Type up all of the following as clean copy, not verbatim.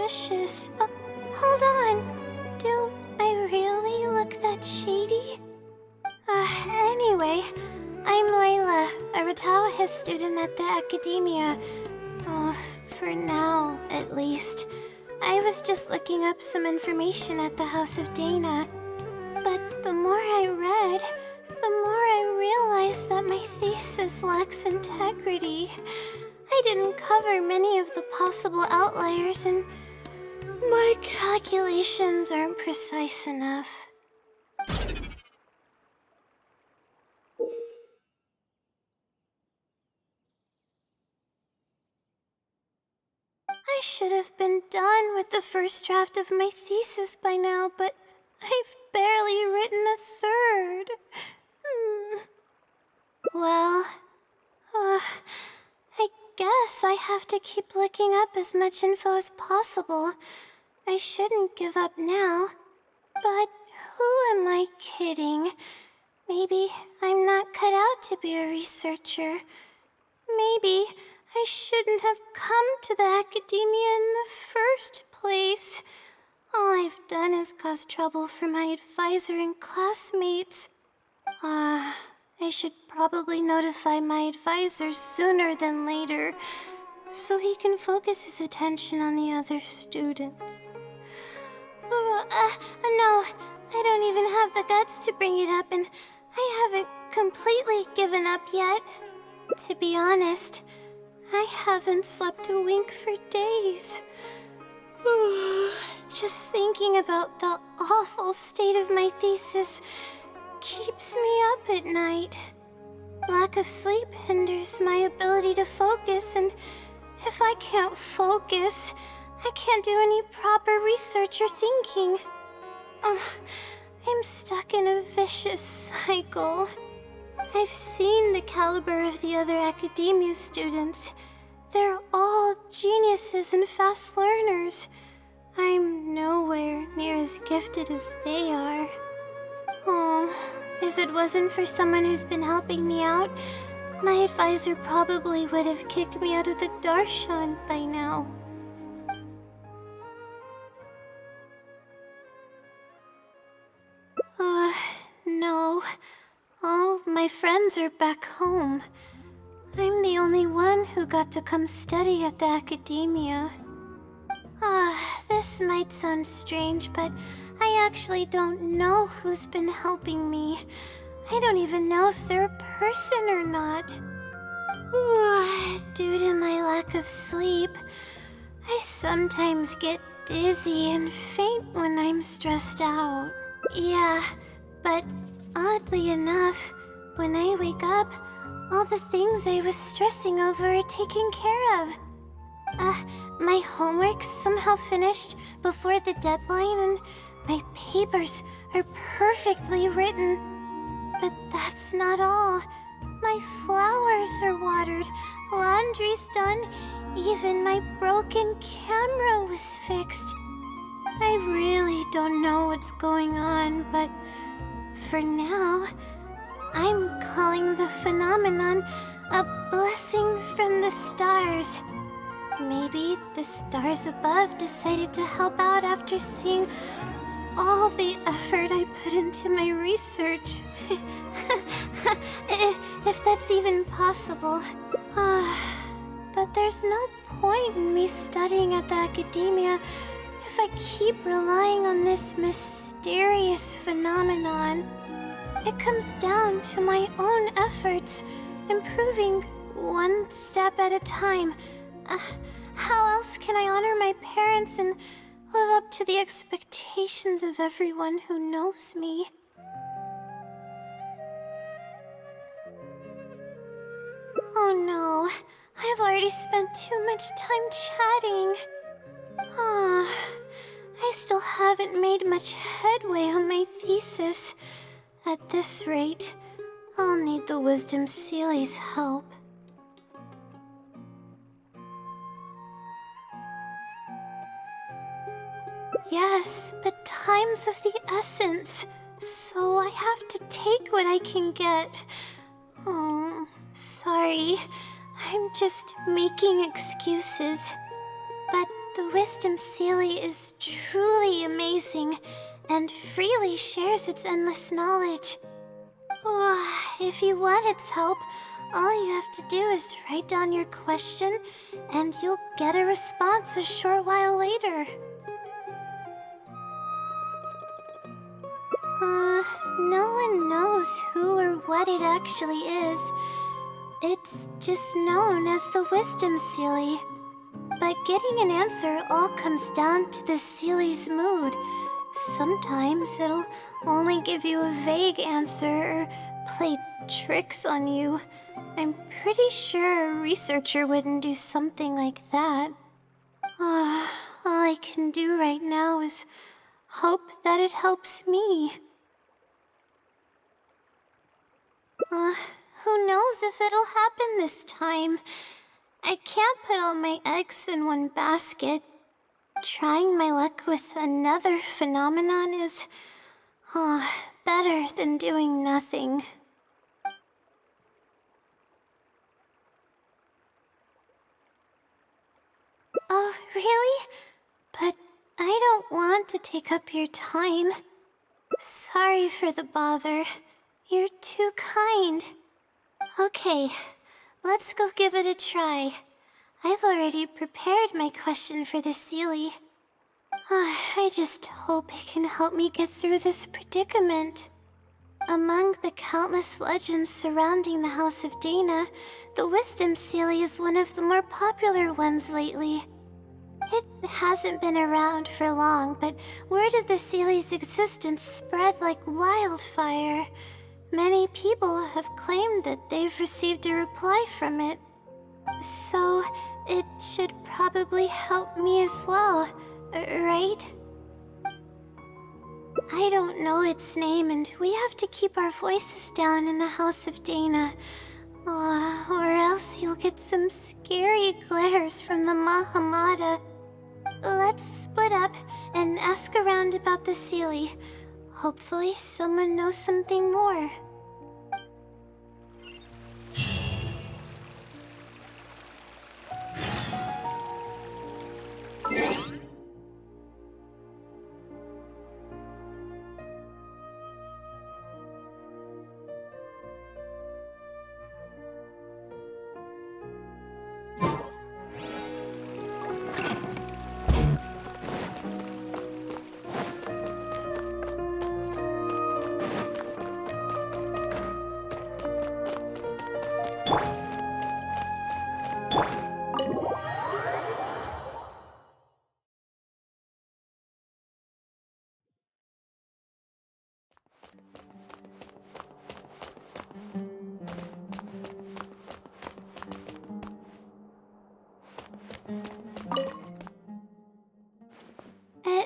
precious. Hold on. Do I really look that shady? Anyway, I'm Layla, a Ratawa student at the academia. Oh, for now, at least. I was just looking up some information at the House of Dana. But the more I read, the more I realized that my thesis lacks integrity. I didn't cover many of the possible outliers, and my calculations aren't precise enough. I should have been done with the first draft of my thesis by now, but I've barely written a third. Well, I guess I have to keep looking up as much info as possible. I shouldn't give up now. But who am I kidding? Maybe I'm not cut out to be a researcher. Maybe I shouldn't have come to the academia in the first place. All I've done is cause trouble for my advisor and classmates. I should probably notify my advisor sooner than later, so he can focus his attention on the other students. No, I don't even have the guts to bring it up, and I haven't completely given up yet. To be honest, I haven't slept a wink for days. Just thinking about the awful state of my thesis keeps me up at night. Lack of sleep hinders my ability to focus, and if I can't focus, I can't do any proper research or thinking. I'm stuck in a vicious cycle. I've seen the caliber of the other academia students. They're all geniuses and fast learners. I'm nowhere near as gifted as they are. Oh, if it wasn't for someone who's been helping me out, my advisor probably would have kicked me out of the darshan by now. No. All my friends are back home. I'm the only one who got to come study at the academia. This might sound strange, but I actually don't know who's been helping me. I don't even know if they're a person or not. Due to my lack of sleep, I sometimes get dizzy and faint when I'm stressed out. Yeah, but oddly enough, when I wake up, all the things I was stressing over are taken care of. My homework's somehow finished before the deadline, and my papers are perfectly written. But that's not all. My flowers are watered, laundry's done, even my broken camera was fixed. I really don't know what's going on, but for now, I'm calling the phenomenon a blessing from the stars. Maybe the stars above decided to help out after seeing all the effort I put into my research. If that's even possible. But there's no point in me studying at the academia if I keep relying on this mysterious phenomenon. It comes down to my own efforts, improving one step at a time. How else can I honor my parents and live up to the expectations of everyone who knows me? Oh no, I've already spent too much time chatting. I still haven't made much headway on my thesis. At this rate, I'll need the Wisdom Seeley's help. Yes, but time's of the essence, so I have to take what I can get. Sorry, I'm just making excuses. But the Wisdom Sealy is truly amazing and freely shares its endless knowledge. If you want its help, all you have to do is write down your question, and you'll get a response a short while later. No one knows who or what it actually is. It's just known as the Wisdom Sealy. But getting an answer all comes down to the Sealy's mood. Sometimes it'll only give you a vague answer or play tricks on you. I'm pretty sure a researcher wouldn't do something like that. All I can do right now is hope that it helps me. Who knows if it'll happen this time? I can't put all my eggs in one basket. Trying my luck with another phenomenon is better than doing nothing. Oh, really? But I don't want to take up your time. Sorry for the bother. You're too kind. Okay, let's go give it a try. I've already prepared my question for the Sealy. I just hope it can help me get through this predicament. Among the countless legends surrounding the House of Dana, the Wisdom Sealy is one of the more popular ones lately. It hasn't been around for long, but word of the Sealy's existence spread like wildfire. Many people have claimed that they've received a reply from it. So, it should probably help me as well, right? I don't know its name, and we have to keep our voices down in the House of Dana. Or else you'll get some scary glares from the Mahamada. Let's split up and ask around about the Sealy. Hopefully someone knows something more.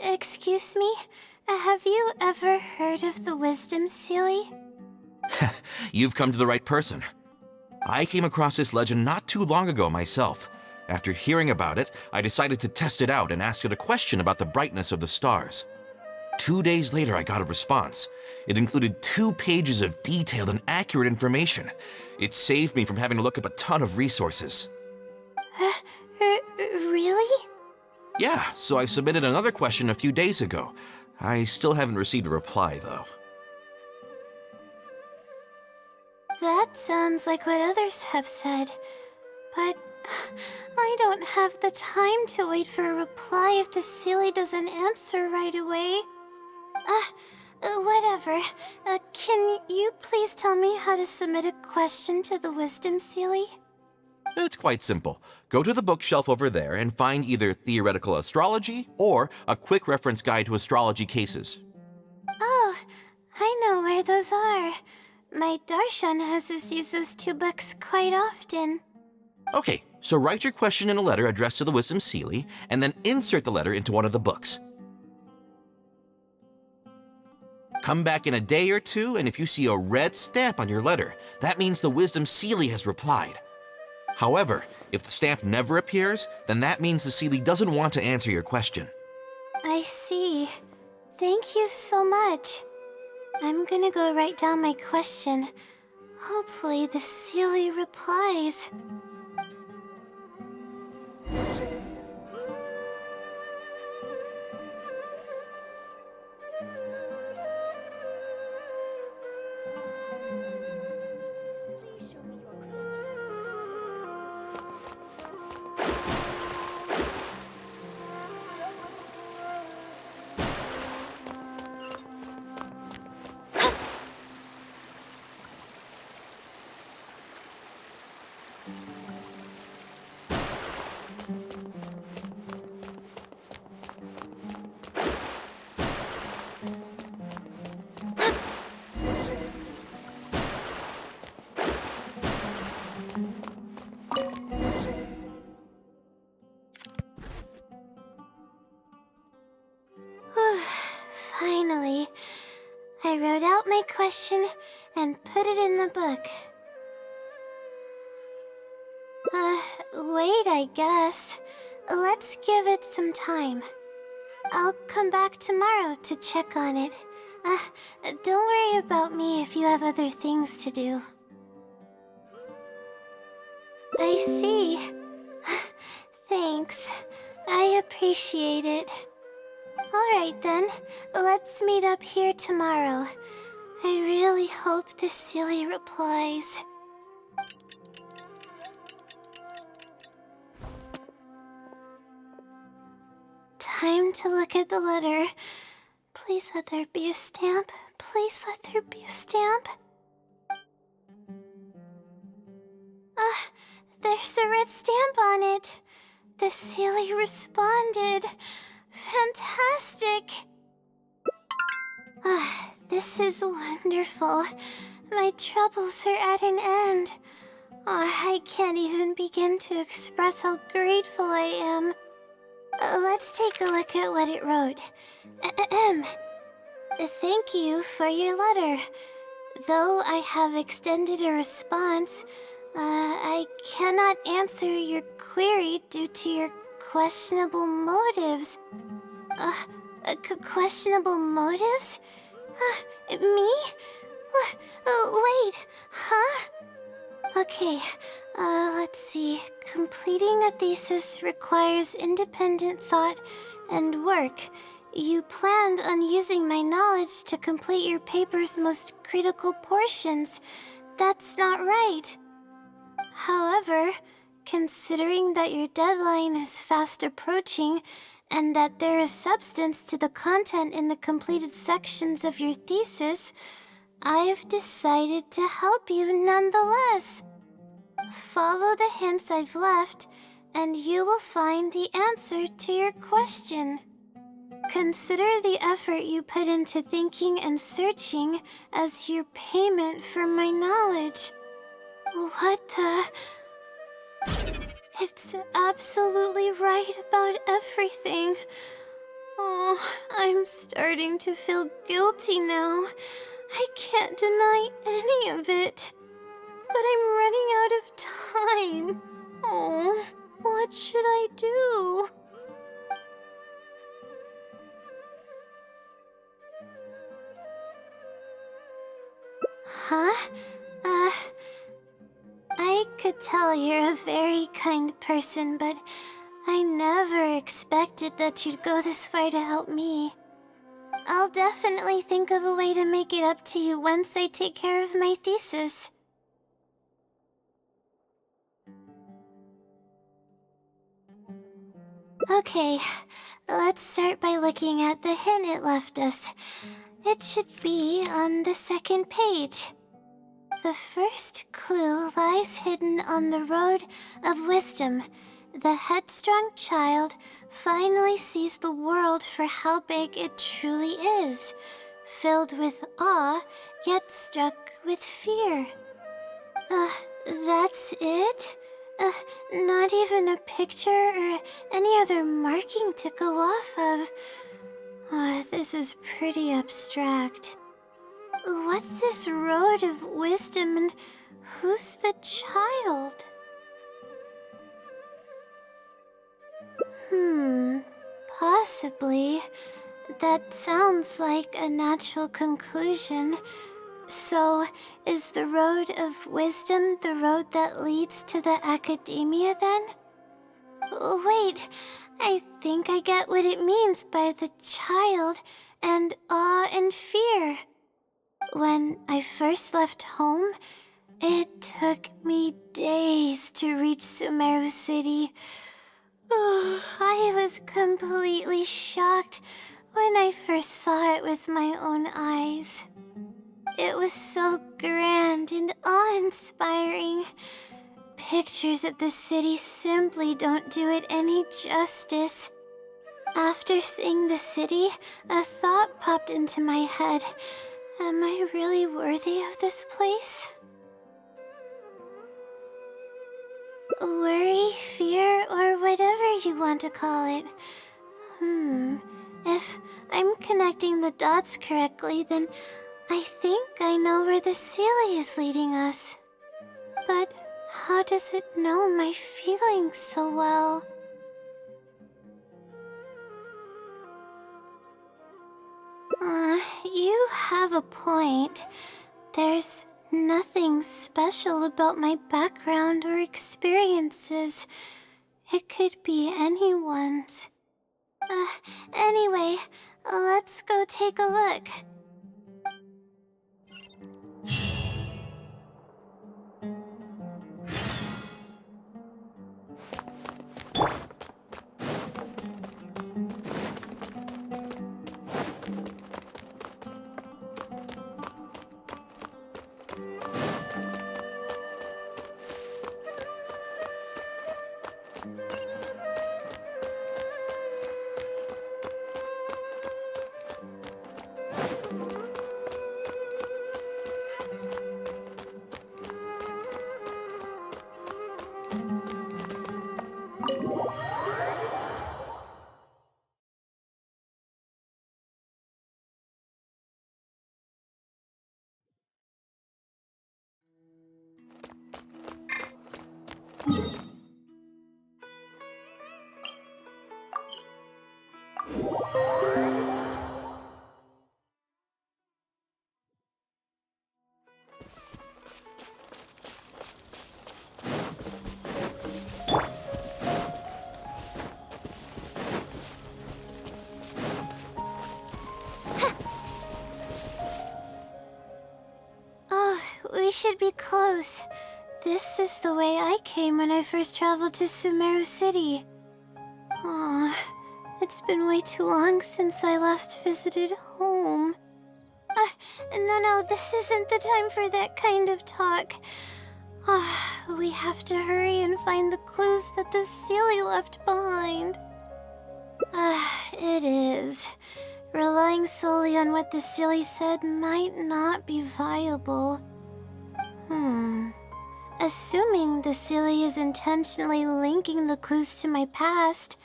Excuse me? Have you ever heard of the Wisdom Sealy? You've come to the right person. I came across this legend not too long ago myself. After hearing about it, I decided to test it out and asked it a question about the brightness of the stars. 2 days later, I got a response. It included 2 pages of detailed and accurate information. It saved me from having to look up a ton of resources. Really? Yeah, so I submitted another question a few days ago. I still haven't received a reply, though. That sounds like what others have said. But I don't have the time to wait for a reply if the Sealy doesn't answer right away. Whatever. Can you please tell me how to submit a question to the Wisdom Sealy? It's quite simple. Go to the bookshelf over there and find either Theoretical Astrology or a quick reference guide to astrology cases. Oh, I know where those are. My Darshan has us use those 2 books quite often. Okay, so write your question in a letter addressed to the Wisdom Sealy, and then insert the letter into one of the books. Come back in a day or 2, and if you see a red stamp on your letter, that means the Wisdom Sealy has replied. However, if the stamp never appears, then that means the Sealy doesn't want to answer your question. I see. Thank you so much. I'm gonna go write down my question. Hopefully the Sealy replies. wrote out my question and put it in the book. Wait, I guess. Let's give it some time. I'll come back tomorrow to check on it. Don't worry about me if you have other things to do. I see. Thanks. I appreciate it. Alright then, let's meet up here tomorrow. I really hope this silly replies. Time to look at the letter. Please let there be a stamp. Please let there be a stamp. There's a red stamp on it. The silly responded. Fantastic. This is wonderful. My troubles are at an end. I can't even begin to express how grateful I am. Let's take a look at what it wrote. Thank you for your letter. Though I have extended a response, I cannot answer your query due to your questionable motives. Questionable motives? Me? Wait, huh? Okay, let's see. Completing a thesis requires independent thought and work. You planned on using my knowledge to complete your paper's most critical portions. That's not right. However, considering that your deadline is fast approaching, and that there is substance to the content in the completed sections of your thesis, I've decided to help you nonetheless. Follow the hints I've left, and you will find the answer to your question. Consider the effort you put into thinking and searching as your payment for my knowledge. What the... It's absolutely right about everything. Oh, I'm starting to feel guilty now. I can't deny any of it. But I'm running out of time. Oh, what should I do? Huh? I could tell you're a very kind person, but I never expected that you'd go this far to help me. I'll definitely think of a way to make it up to you once I take care of my thesis. Okay, let's start by looking at the hint it left us. It should be on the second page. The first clue lies hidden on the road of wisdom. The headstrong child finally sees the world for how big it truly is, filled with awe, yet struck with fear. That's it? Not even a picture or any other marking to go off of. This is pretty abstract. What's this road of wisdom and who's the child? Possibly. That sounds like a natural conclusion. So, is the road of wisdom the road that leads to the academia then? Wait, I think I get what it means by the child and awe and fear. When I first left home, it took me days to reach Sumeru City. I was completely shocked when I first saw it with my own eyes. It was so grand and awe-inspiring. Pictures of the city simply don't do it any justice. After seeing the city, a thought popped into my head. Am I really worthy of this place? Worry, fear, or whatever you want to call it. If I'm connecting the dots correctly, then I think I know where the Sealy is leading us. But how does it know my feelings so well? You have a point. There's nothing special about my background or experiences. It could be anyone's. Anyway, let's go take a look. Oh, we should be close. This is the way I came when I first traveled to Sumeru City. Aw, it's been way too long since I last visited home. No, this isn't the time for that kind of talk. We have to hurry and find the clues that the Sealy left behind. It is. Relying solely on what the Sealy said might not be viable. Assuming the Sealy is intentionally linking the clues to my past,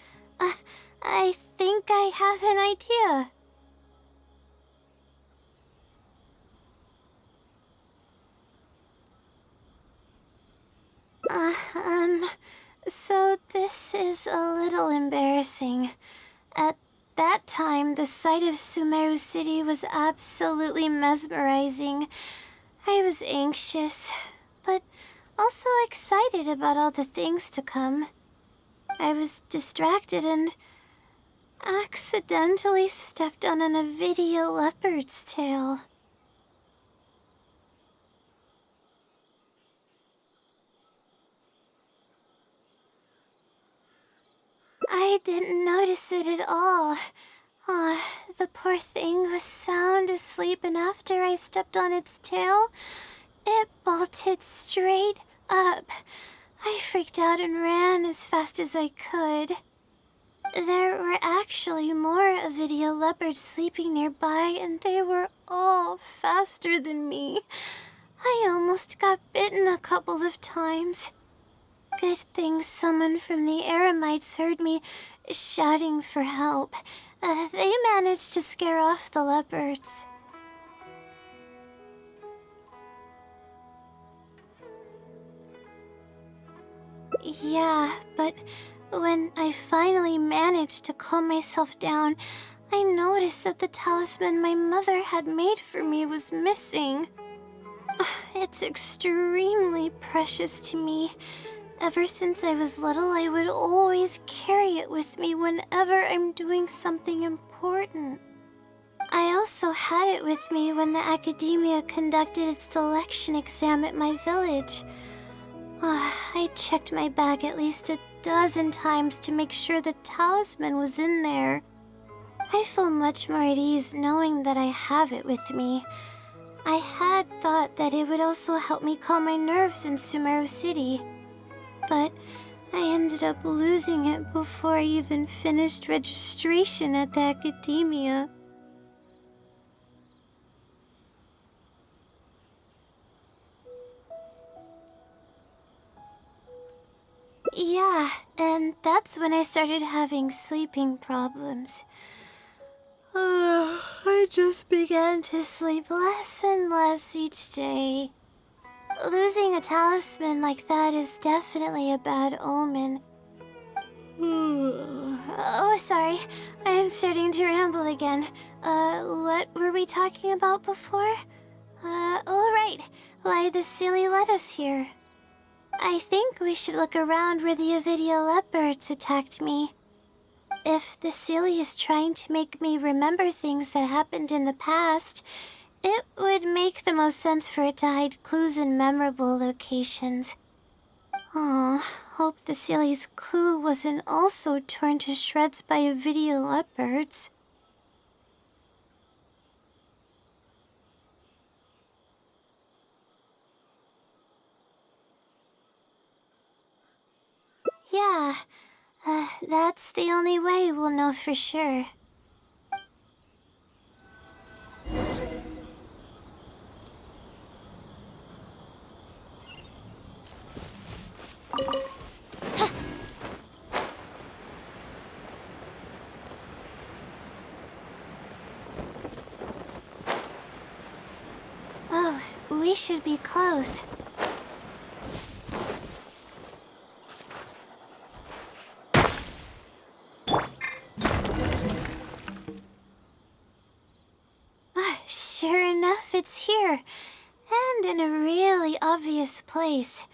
I think I have an idea. So this is a little embarrassing. At that time, the sight of Sumeru City was absolutely mesmerizing. I was anxious, but also excited about all the things to come. I was distracted and accidentally stepped on an Avidia leopard's tail. I didn't notice it at all. The poor thing was sound asleep, and after I stepped on its tail, it bolted straight up. I freaked out and ran as fast as I could. There were actually more Avidia leopards sleeping nearby, and they were all faster than me. I almost got bitten a couple of times. Good thing someone from the Eremites heard me shouting for help. They managed to scare off the leopards. Yeah, but when I finally managed to calm myself down, I noticed that the talisman my mother had made for me was missing. It's extremely precious to me. Ever since I was little, I would always carry it with me whenever I'm doing something important. I also had it with me when the academia conducted its selection exam at my village. I checked my bag at least a dozen times to make sure the talisman was in there. I feel much more at ease knowing that I have it with me. I had thought that it would also help me calm my nerves in Sumeru City. But I ended up losing it before I even finished registration at the academia. Yeah, and that's when I started having sleeping problems. I just began to sleep less and less each day. Losing a talisman like that is definitely a bad omen. Oh, sorry. I am starting to ramble again. What were we talking about before? All right. Why the silly led us here. I think we should look around where the Avidia leopards attacked me. If the silly is trying to make me remember things that happened in the past, it would make the most sense for it to hide clues in memorable locations. Aw, hope the silly's clue wasn't also torn to shreds by Avidia leopards. Yeah, that's the only way we'll know for sure. Oh, we should be close. Sure enough, it's here. And in a really obvious place.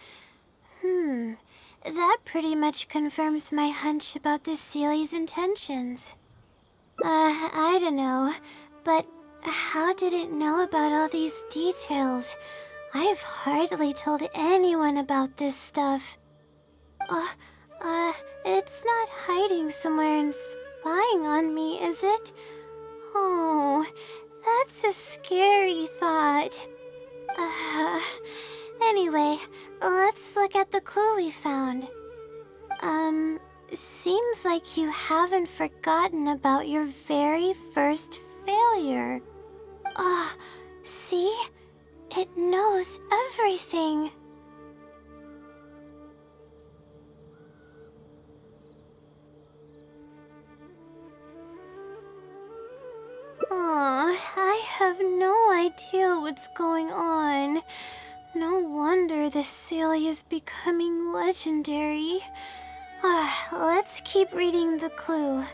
That pretty much confirms my hunch about the Sealy's intentions. I don't know, but how did it know about all these details? I've hardly told anyone about this stuff. It's not hiding somewhere and spying on me, is it? Oh, that's a scary thought. Anyway, let's look at the clue we found. Seems like you haven't forgotten about your very first failure. See? It knows everything. I have no idea what's going on. No wonder the Celia is becoming legendary. Let's keep reading the clue.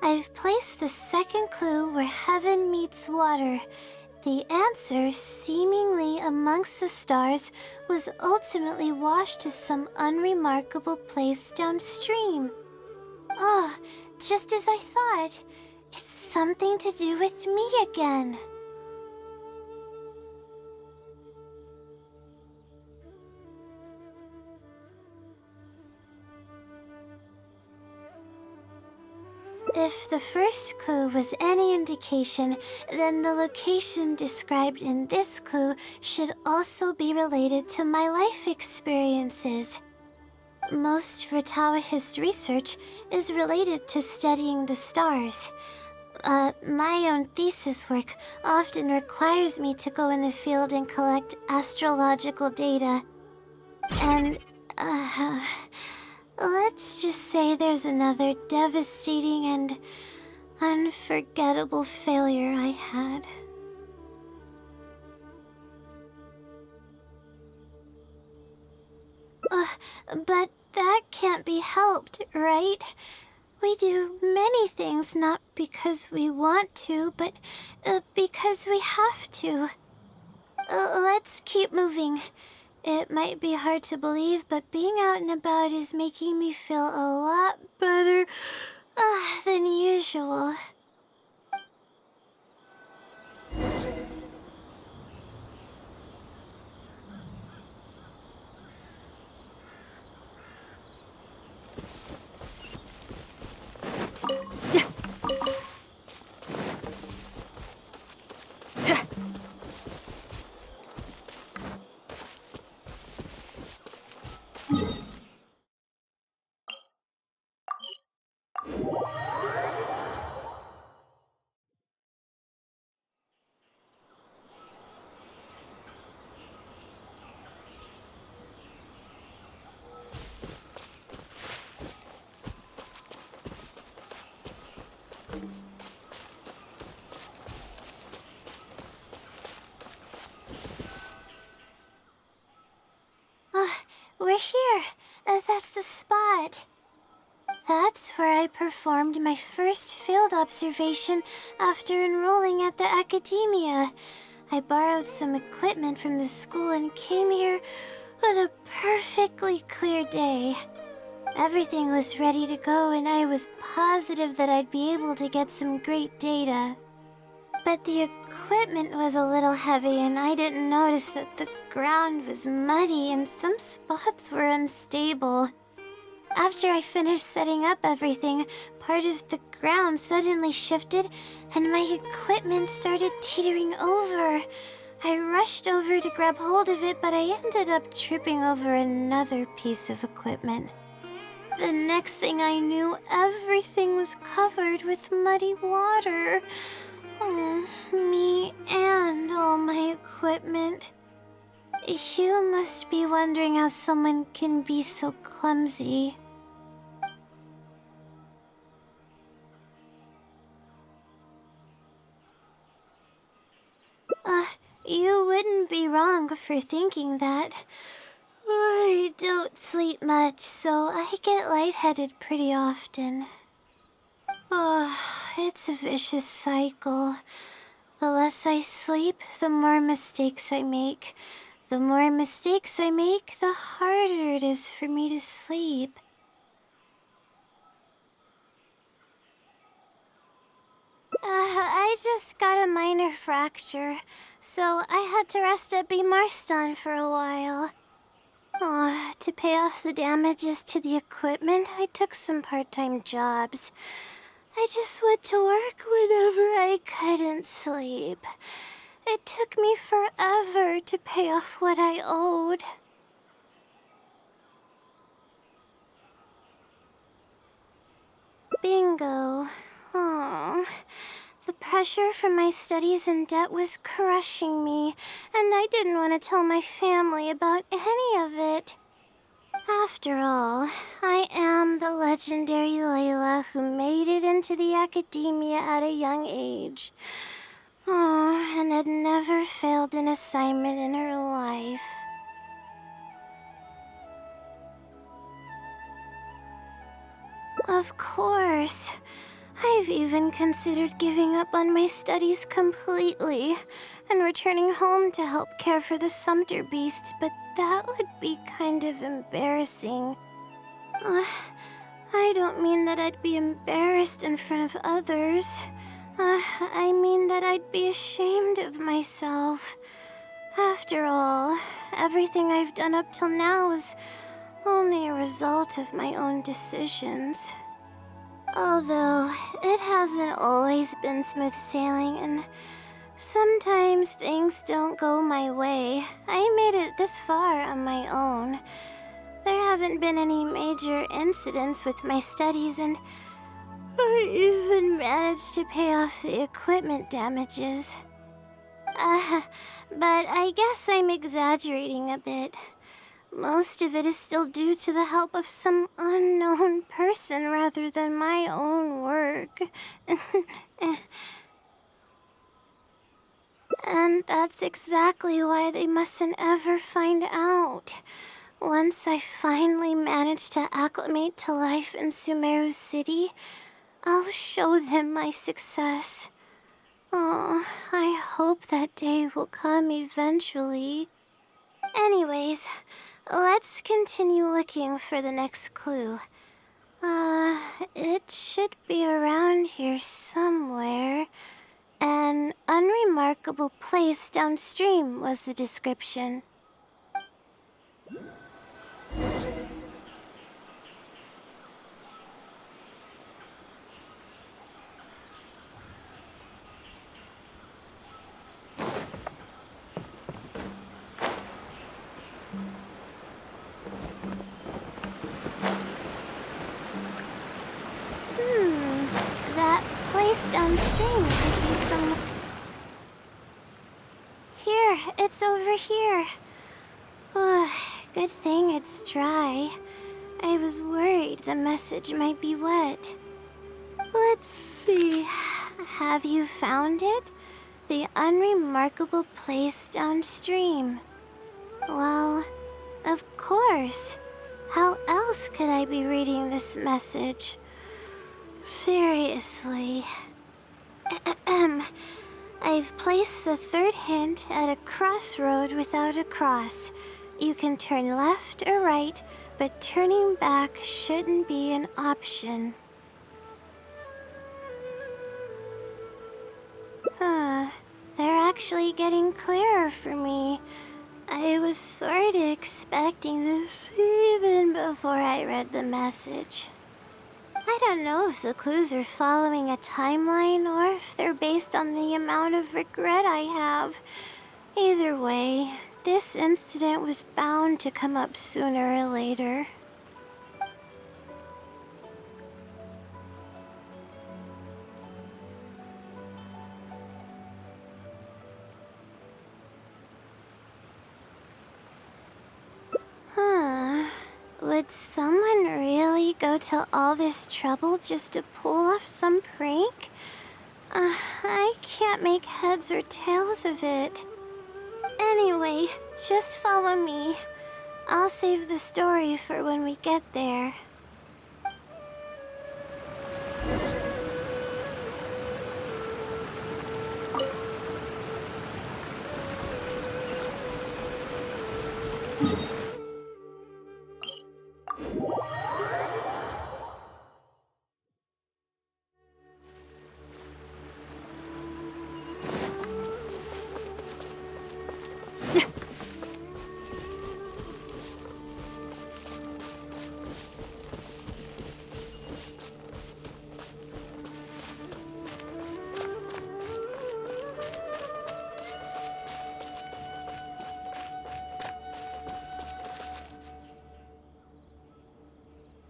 I've placed the second clue where heaven meets water. The answer, seemingly amongst the stars, was ultimately washed to some unremarkable place downstream. Just as I thought. It's something to do with me again. If the first clue was any indication, then the location described in this clue should also be related to my life experiences. Most Ratawa's research is related to studying the stars. My own thesis work often requires me to go in the field and collect astrological data. And, let's just say there's another devastating and unforgettable failure I had. But that can't be helped, right? We do many things not because we want to, but because we have to. Let's keep moving. It might be hard to believe, but being out and about is making me feel a lot better than usual. that's the spot. That's where I performed my first field observation after enrolling at the academia. I borrowed some equipment from the school and came here on a perfectly clear day. Everything was ready to go and I was positive that I'd be able to get some great data. But the equipment was a little heavy and I didn't notice that the ground was muddy and some spots were unstable. After I finished setting up everything, part of the ground suddenly shifted and my equipment started teetering over. I rushed over to grab hold of it, but I ended up tripping over another piece of equipment. The next thing I knew, everything was covered with muddy water. Me and all my equipment. You must be wondering how someone can be so clumsy. You wouldn't be wrong for thinking that. I don't sleep much, so I get lightheaded pretty often. It's a vicious cycle. The less I sleep, the more mistakes I make. The more mistakes I make, the harder it is for me to sleep. I just got a minor fracture, so I had to rest at B. Marston for a while. To pay off the damages to the equipment, I took some part-time jobs. I just went to work whenever I couldn't sleep. It took me forever to pay off what I owed. Bingo. The pressure from my studies and debt was crushing me, and I didn't want to tell my family about any of it. After all, I am the legendary Layla who made it into the academia at a young age. And had never failed an assignment in her life. Of course. I've even considered giving up on my studies completely and returning home to help care for the Sumter beast, but that would be kind of embarrassing. I don't mean that I'd be embarrassed in front of others. I mean that I'd be ashamed of myself. After all, everything I've done up till now is only a result of my own decisions. Although, it hasn't always been smooth sailing, and sometimes things don't go my way. I made it this far on my own. There haven't been any major incidents with my studies, and I even managed to pay off the equipment damages. But I guess I'm exaggerating a bit. Most of it is still due to the help of some unknown person rather than my own work. And that's exactly why they mustn't ever find out. Once I finally manage to acclimate to life in Sumeru City, I'll show them my success. I hope that day will come eventually. Anyways, let's continue looking for the next clue. It should be around here somewhere. An unremarkable place downstream was the description. That place downstream could be some... Here, it's over here. Good thing it's dry. I was worried the message might be wet. Let's see. Have you found it? The unremarkable place downstream. Well, of course. How else could I be reading this message? Seriously. I've placed the third hint at a crossroad without a cross. You can turn left or right, but turning back shouldn't be an option. They're actually getting clearer for me. I was sort of expecting this even before I read the message. I don't know if the clues are following a timeline or if they're based on the amount of regret I have. Either way, this incident was bound to come up sooner or later. Would someone really go to all this trouble just to pull off some prank? I can't make heads or tails of it. Anyway, just follow me. I'll save the story for when we get there.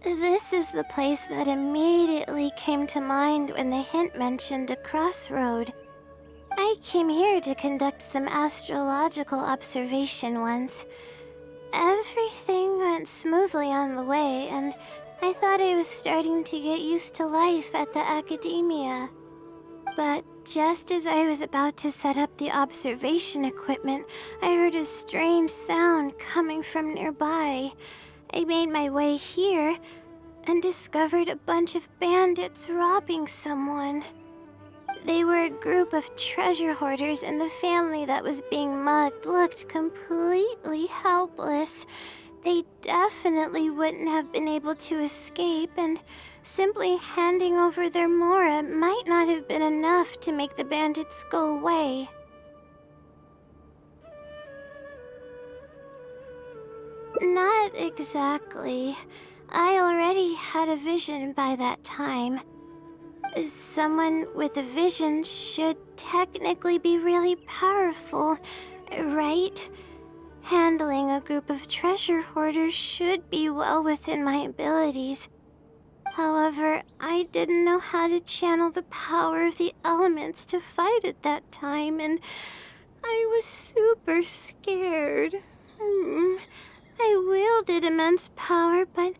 This is the place that immediately came to mind when the hint mentioned a crossroad. I came here to conduct some astrological observation once. Everything went smoothly on the way, and I thought I was starting to get used to life at the academia. But just as I was about to set up the observation equipment, I heard a strange sound coming from nearby. I made my way here and discovered a bunch of bandits robbing someone. They were a group of treasure hoarders, and the family that was being mugged looked completely helpless. They definitely wouldn't have been able to escape, and simply handing over their mora might not have been enough to make the bandits go away. Not exactly. I already had a vision by that time. Someone with a vision should technically be really powerful, right? Handling a group of treasure hoarders should be well within my abilities. However, I didn't know how to channel the power of the elements to fight at that time, and I was super scared. I wielded immense power, but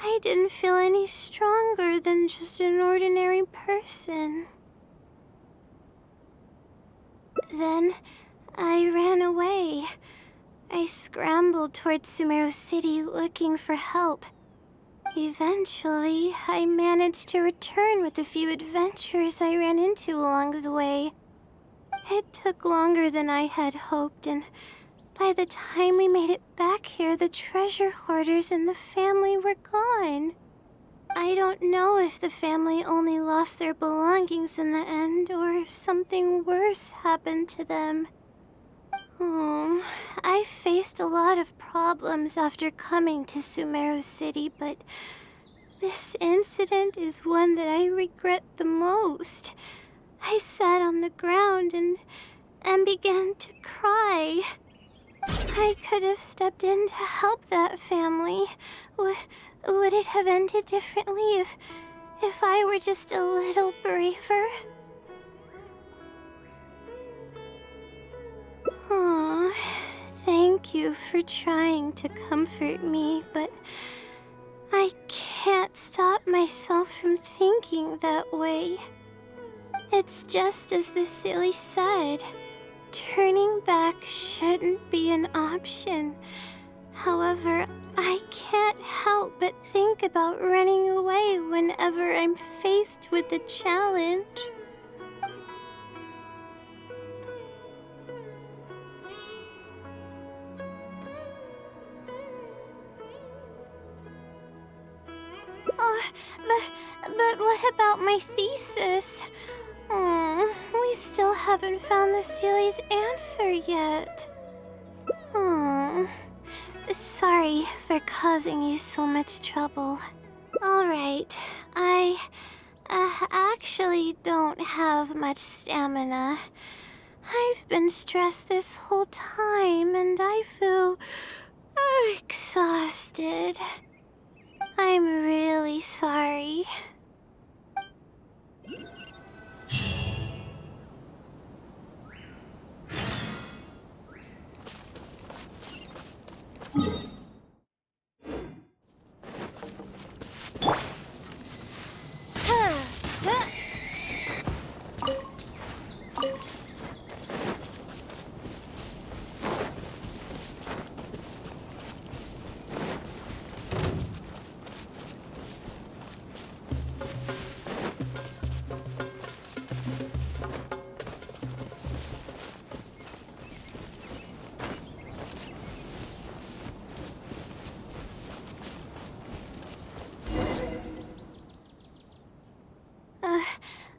I didn't feel any stronger than just an ordinary person. Then, I ran away. I scrambled towards Sumeru City looking for help. Eventually, I managed to return with a few adventures I ran into along the way. It took longer than I had hoped, and by the time we made it back here, the treasure hoarders and the family were gone. I don't know if the family only lost their belongings in the end, or if something worse happened to them. I faced a lot of problems after coming to Sumeru City, but this incident is one that I regret the most. I sat on the ground and began to cry. I could have stepped in to help that family. Would it have ended differently if I were just a little braver? Aw, thank you for trying to comfort me, but I can't stop myself from thinking that way. It's just as the silly said. Turning back shouldn't be an option. However, I can't help but think about running away whenever I'm faced with a challenge. But what about my thesis? We still haven't found the Steely's answer yet. Sorry for causing you so much trouble. Alright, I actually don't have much stamina. I've been stressed this whole time and I feel exhausted. I'm really sorry.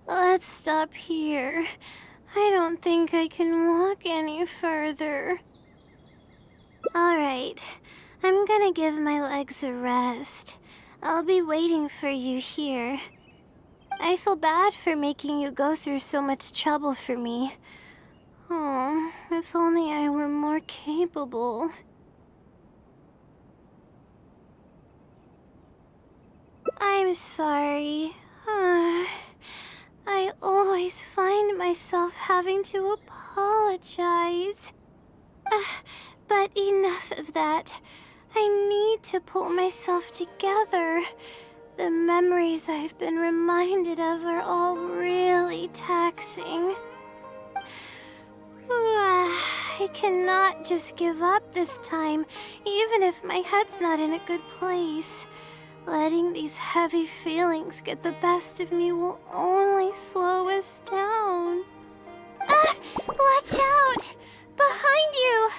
Let's stop here. I don't think I can walk any further. Alright, I'm gonna give my legs a rest. I'll be waiting for you here. I feel bad for making you go through so much trouble for me. Oh, if only I were more capable. I'm sorry. I always find myself having to apologize. But enough of that. I need to pull myself together. The memories I've been reminded of are all really taxing. I cannot just give up this time, even if my head's not in a good place. Letting these heavy feelings get the best of me will only slow us down. Watch out! Behind you!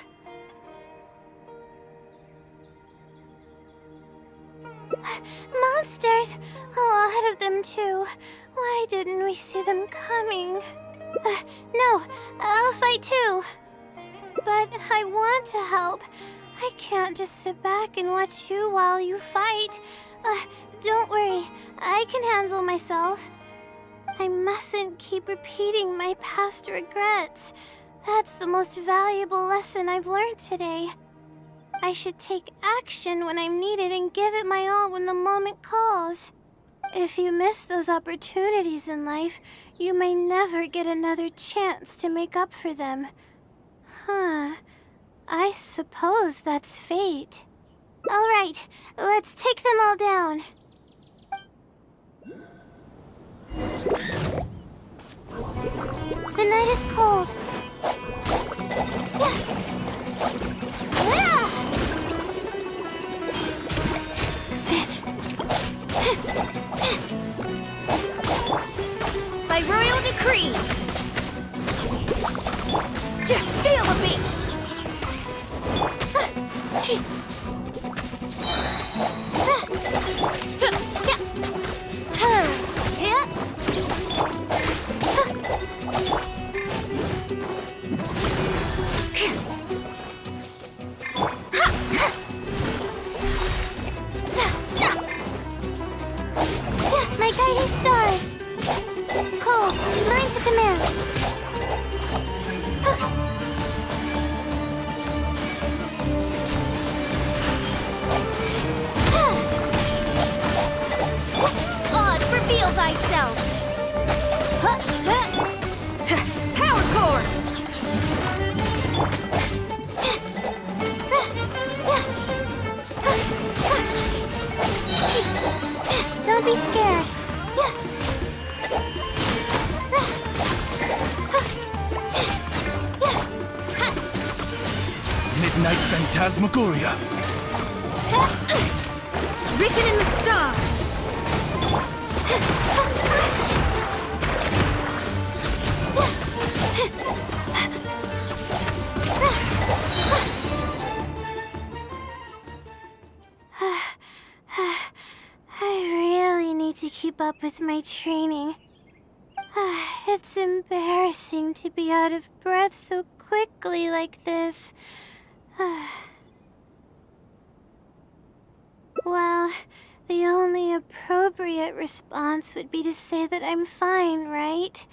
Monsters! A lot of them too. Why didn't we see them coming? No, I'll fight too. But I want to help. I can't just sit back and watch you while you fight. Don't worry, I can handle myself. I mustn't keep repeating my past regrets. That's the most valuable lesson I've learned today. I should take action when I'm needed and give it my all when the moment calls. If you miss those opportunities in life, you may never get another chance to make up for them. I suppose that's fate. All right, let's take them all down. The night is cold. By royal decree. Feel the beat. My guiding stars! Cole, learn to command! Oz, reveal thyself! Power core! Don't be scared. Midnight Phantasmagoria. Written in the stars. I really need to keep up with my training. It's embarrassing to be out of breath so quickly like this. Well, the only appropriate response would be to say that I'm fine, right?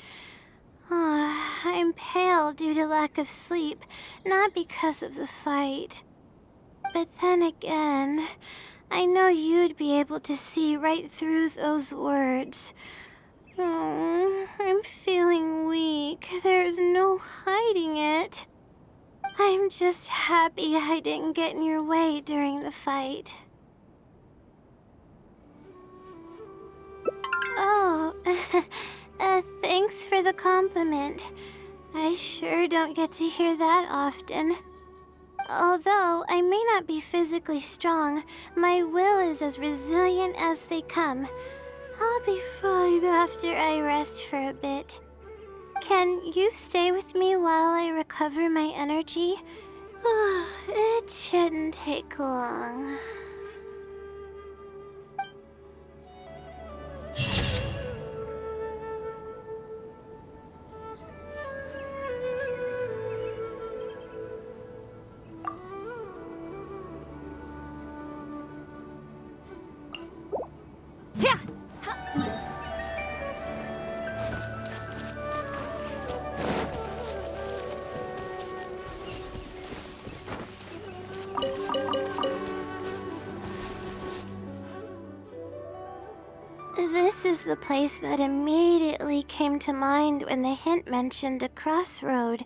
I'm pale due to lack of sleep, not because of the fight. But then again, I know you'd be able to see right through those words. I'm feeling weak. There's no hiding it. I'm just happy I didn't get in your way during the fight. Oh, thanks for the compliment. I sure don't get to hear that often. Although I may not be physically strong, my will is as resilient as they come. I'll be fine after I rest for a bit. Can you stay with me while I recover my energy? It shouldn't take long. Yeah. This is the place that immediately came to mind when the hint mentioned a crossroad.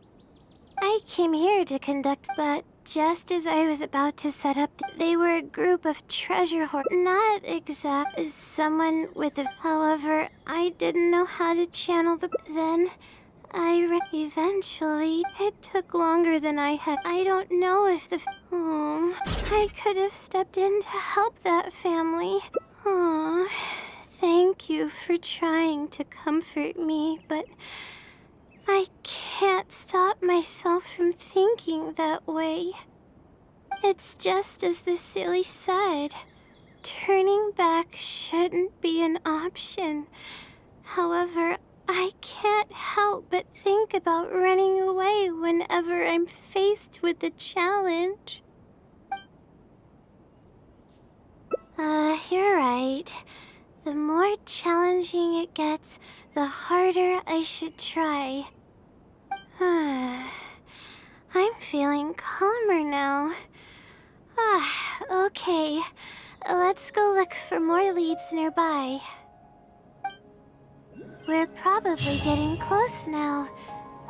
I came here to conduct, but just as I was about to set up, they were a group of treasure hoarders. Not exact as someone with a... However, I didn't know how to channel the... Then, eventually, it took longer than I had. I don't know if the... I could have stepped in to help that family. Thank you for trying to comfort me, but I can't stop myself from thinking that way. It's just as the silly said. Turning back shouldn't be an option. However, I can't help but think about running away whenever I'm faced with a challenge. You're right. The more challenging it gets, the harder I should try. I'm feeling calmer now. Okay. Let's go look for more leads nearby. We're probably getting close now.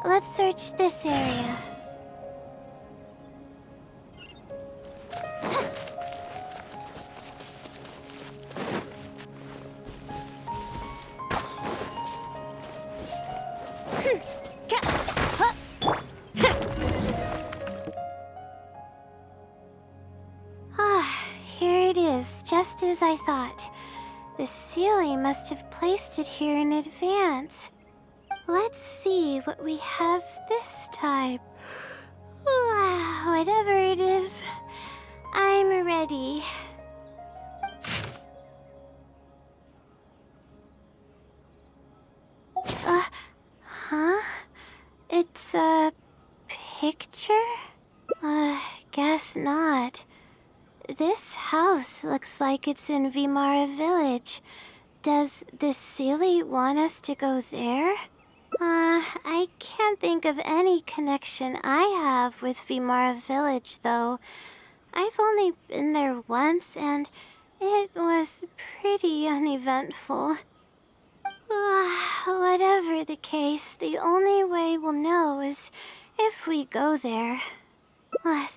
Let's search this area. Here it is, just as I thought. The Sealy must have placed it here in advance. Let's see what we have this time. Whatever it is, I'm ready. It's a picture? Guess not. This house looks like it's in Vimara Village. Does the Sealy want us to go there? I can't think of any connection I have with Vimara Village, though. I've only been there once, and it was pretty uneventful. Whatever the case, the only way we'll know is if we go there.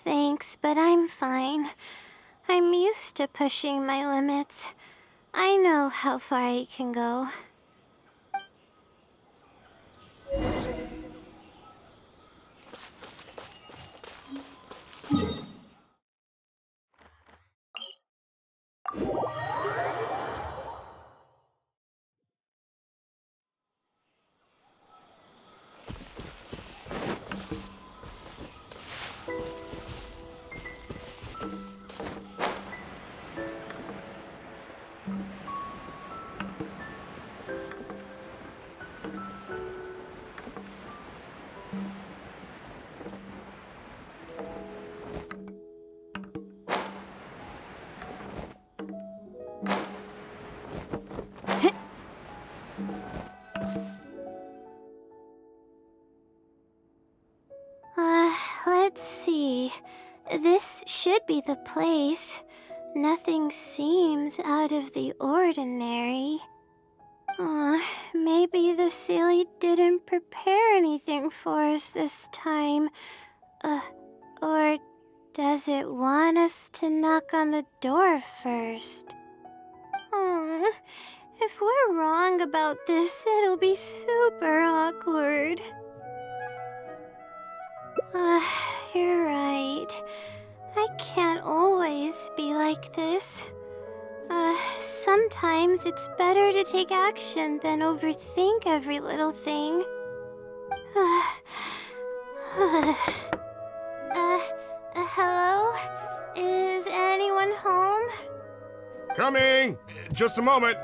Thanks, but I'm fine. I'm used to pushing my limits. I know how far I can go. Let's see. This should be the place. Nothing seems out of the ordinary. Maybe the Silly didn't prepare anything for us this time. Or does it want us to knock on the door first? If we're wrong about this, it'll be super awkward. You're right. I can't always be like this. Sometimes it's better to take action than overthink every little thing. Hello? Is anyone home? Coming! Just a moment.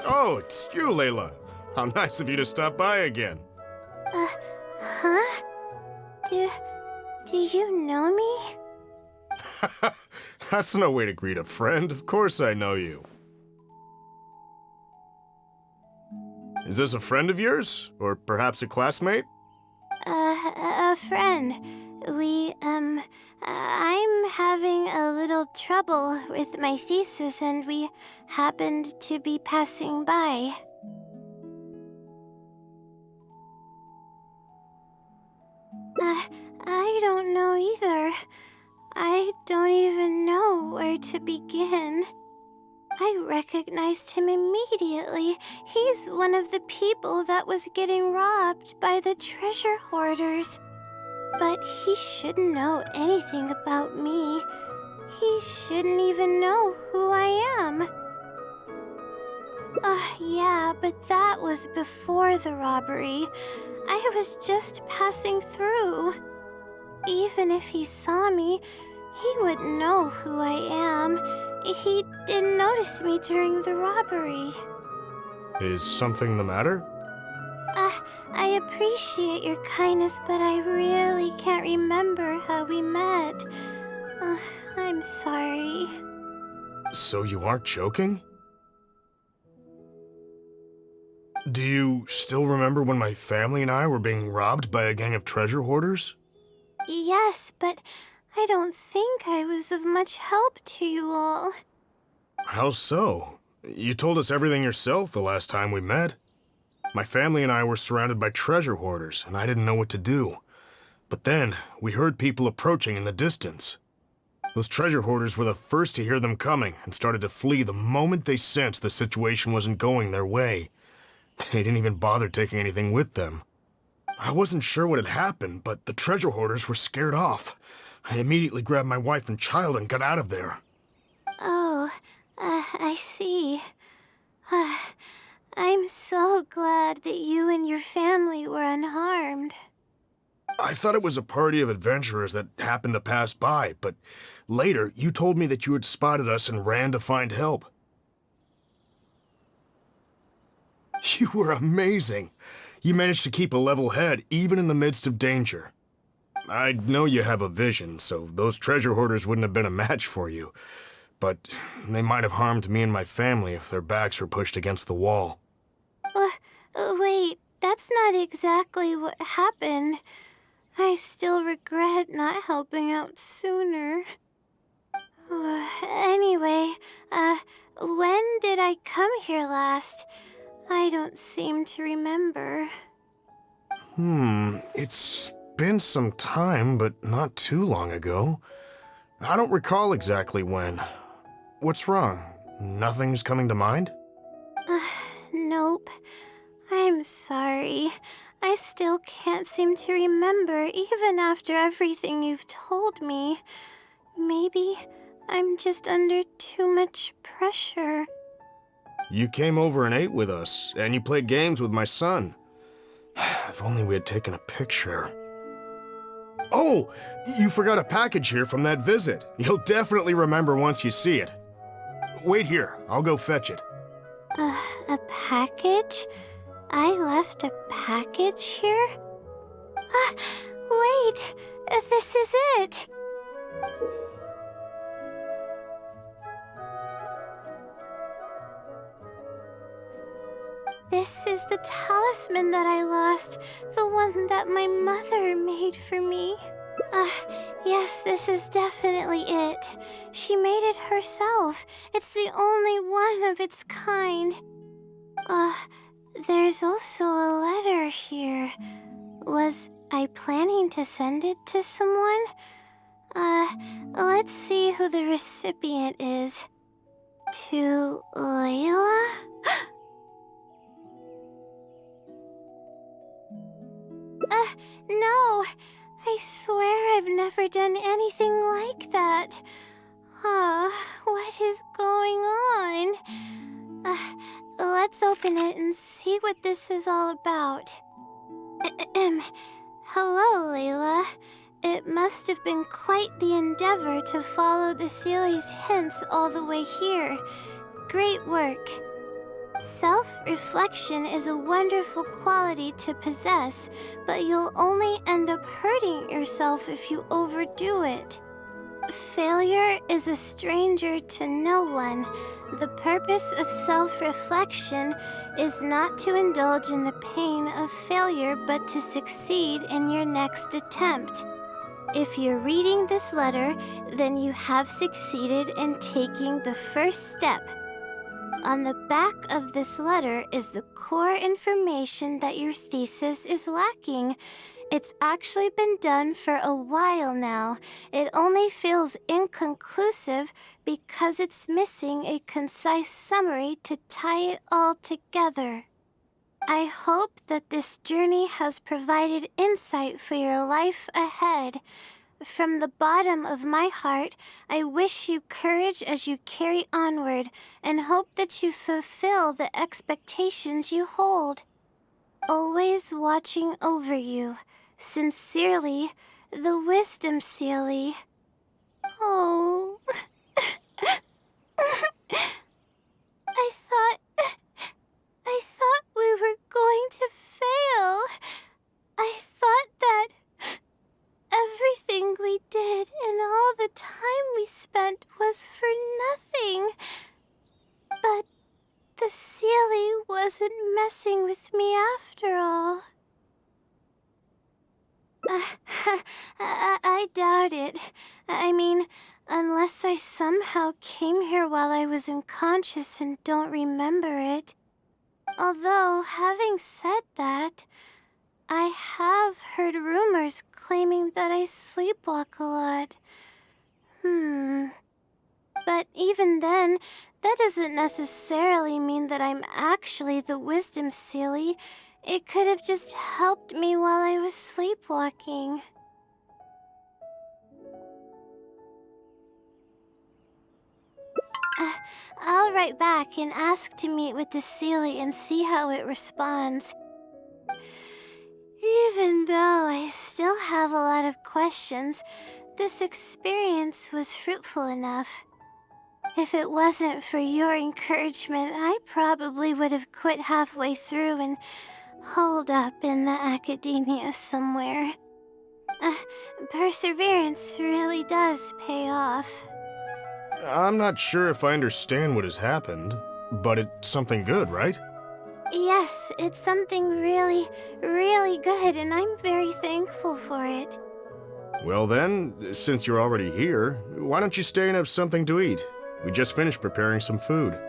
Oh, it's you, Layla. How nice of you to stop by again. Huh? Do you know me? That's no way to greet a friend. Of course I know you. Is this a friend of yours? Or perhaps a classmate? A friend. I'm having a little trouble with my thesis and we happened to be passing by. I don't know either. I don't even know where to begin. I recognized him immediately. He's one of the people that was getting robbed by the treasure hoarders. But he shouldn't know anything about me. He shouldn't even know who I am. Yeah, but that was before the robbery. I was just passing through. Even if he saw me, he wouldn't know who I am. He didn't notice me during the robbery. Is something the matter? I appreciate your kindness, but I really can't remember how we met. I'm sorry. So you aren't joking? Do you still remember when my family and I were being robbed by a gang of treasure hoarders? Yes, but I don't think I was of much help to you all. How so? You told us everything yourself the last time we met. My family and I were surrounded by treasure hoarders, and I didn't know what to do. But then, we heard people approaching in the distance. Those treasure hoarders were the first to hear them coming and started to flee the moment they sensed the situation wasn't going their way. They didn't even bother taking anything with them. I wasn't sure what had happened, but the treasure hoarders were scared off. I immediately grabbed my wife and child and got out of there. Oh, I see. I'm so glad that you and your family were unharmed. I thought it was a party of adventurers that happened to pass by, but later you told me that you had spotted us and ran to find help. You were amazing. You managed to keep a level head even in the midst of danger. I know you have a vision, so those treasure hoarders wouldn't have been a match for you. But they might have harmed me and my family if their backs were pushed against the wall. Wait, that's not exactly what happened. I still regret not helping out sooner. Anyway, when did I come here last? I don't seem to remember. It's been some time, but not too long ago. I don't recall exactly when. What's wrong? Nothing's coming to mind? Nope. I'm sorry. I still can't seem to remember even after everything you've told me. Maybe I'm just under too much pressure. You came over and ate with us, and you played games with my son. If only we had taken a picture. Oh, you forgot a package here from that visit. You'll definitely remember once you see it. Wait here, I'll go fetch it. A package? I left a package here? Wait! This is it! This is the talisman that I lost, the one that my mother made for me. Yes, this is definitely it. She made it herself. It's the only one of its kind. There's also a letter here. Was I planning to send it to someone? Let's see who the recipient is. To Layla? No. I swear I've never done anything like that. What is going on? Let's open it and see what this is all about. Hello, Layla. It must have been quite the endeavor to follow the Sealy's hints all the way here. Great work. Self-reflection is a wonderful quality to possess, but you'll only end up hurting yourself if you overdo it. Failure is a stranger to no one. The purpose of self-reflection is not to indulge in the pain of failure, but to succeed in your next attempt. If you're reading this letter, then you have succeeded in taking the first step. On the back of this letter is the core information that your thesis is lacking. It's actually been done for a while now. It only feels inconclusive because it's missing a concise summary to tie it all together. I hope that this journey has provided insight for your life ahead. From the bottom of my heart, I wish you courage as you carry onward and hope that you fulfill the expectations you hold. Always watching over you. Sincerely, the Wisdom Sealy. Oh. I thought we were going to fail. I thought that everything we did and all the time we spent was for nothing. But the Sealy wasn't messing with me after all. I doubt it. I mean, unless I somehow came here while I was unconscious and don't remember it. Although, having said that, I have heard rumors claiming that I sleepwalk a lot. But even then, that doesn't necessarily mean that I'm actually the Wisdom Sealy. It could have just helped me while I was sleepwalking. I'll write back and ask to meet with the Sealy and see how it responds. Even though I still have a lot of questions, this experience was fruitful enough. If it wasn't for your encouragement, I probably would have quit halfway through and holed up in the academia somewhere. Perseverance really does pay off. I'm not sure if I understand what has happened, but it's something good, right? Yes, it's something really, really good, and I'm very thankful for it. Well then, since you're already here, why don't you stay and have something to eat? We just finished preparing some food.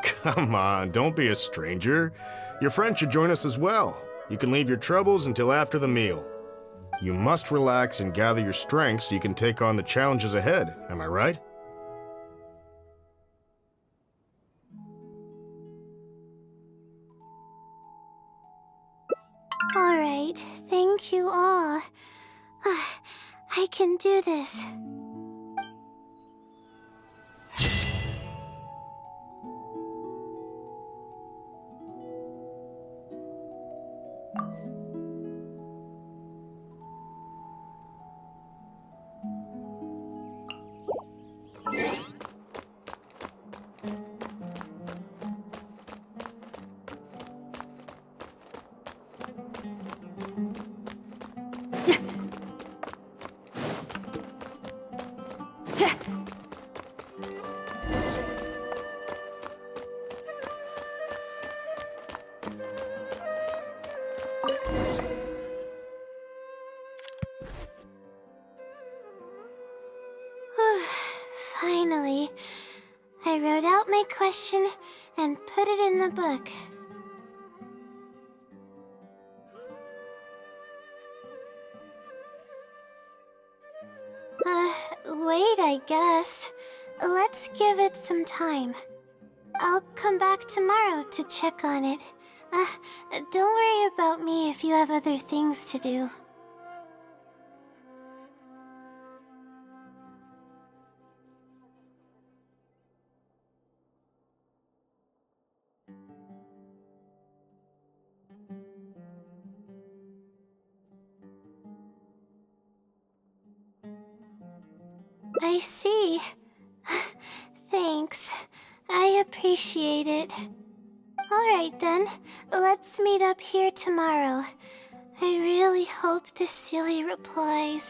Come on, don't be a stranger. Your friend should join us as well. You can leave your troubles until after the meal. You must relax and gather your strength so you can take on the challenges ahead, am I right? All right, thank you all. I can do this. finally. I wrote out my question and put it in the book. Wait, I guess. Let's give it some time. I'll come back tomorrow to check on it. Don't worry about me if you have other things to do. I see. Thanks. I appreciate it. Alright then, let's meet up here tomorrow. I really hope the silly replies.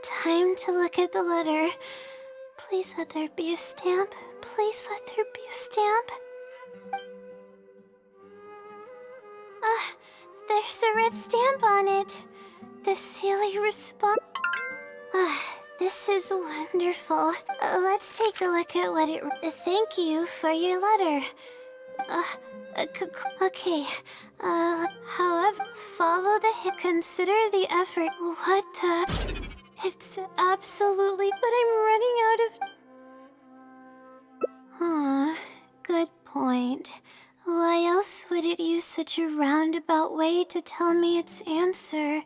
Time to look at the letter. Please let there be a stamp. Please let there be a stamp. There's a red stamp on it. The silly response. This is wonderful. Let's take a look at what it... Thank you for your letter. Okay. However, follow the hint. Consider the effort. What the... It's absolutely... But I'm running out of... Good point. Why else would it use such a roundabout way to tell me its answer?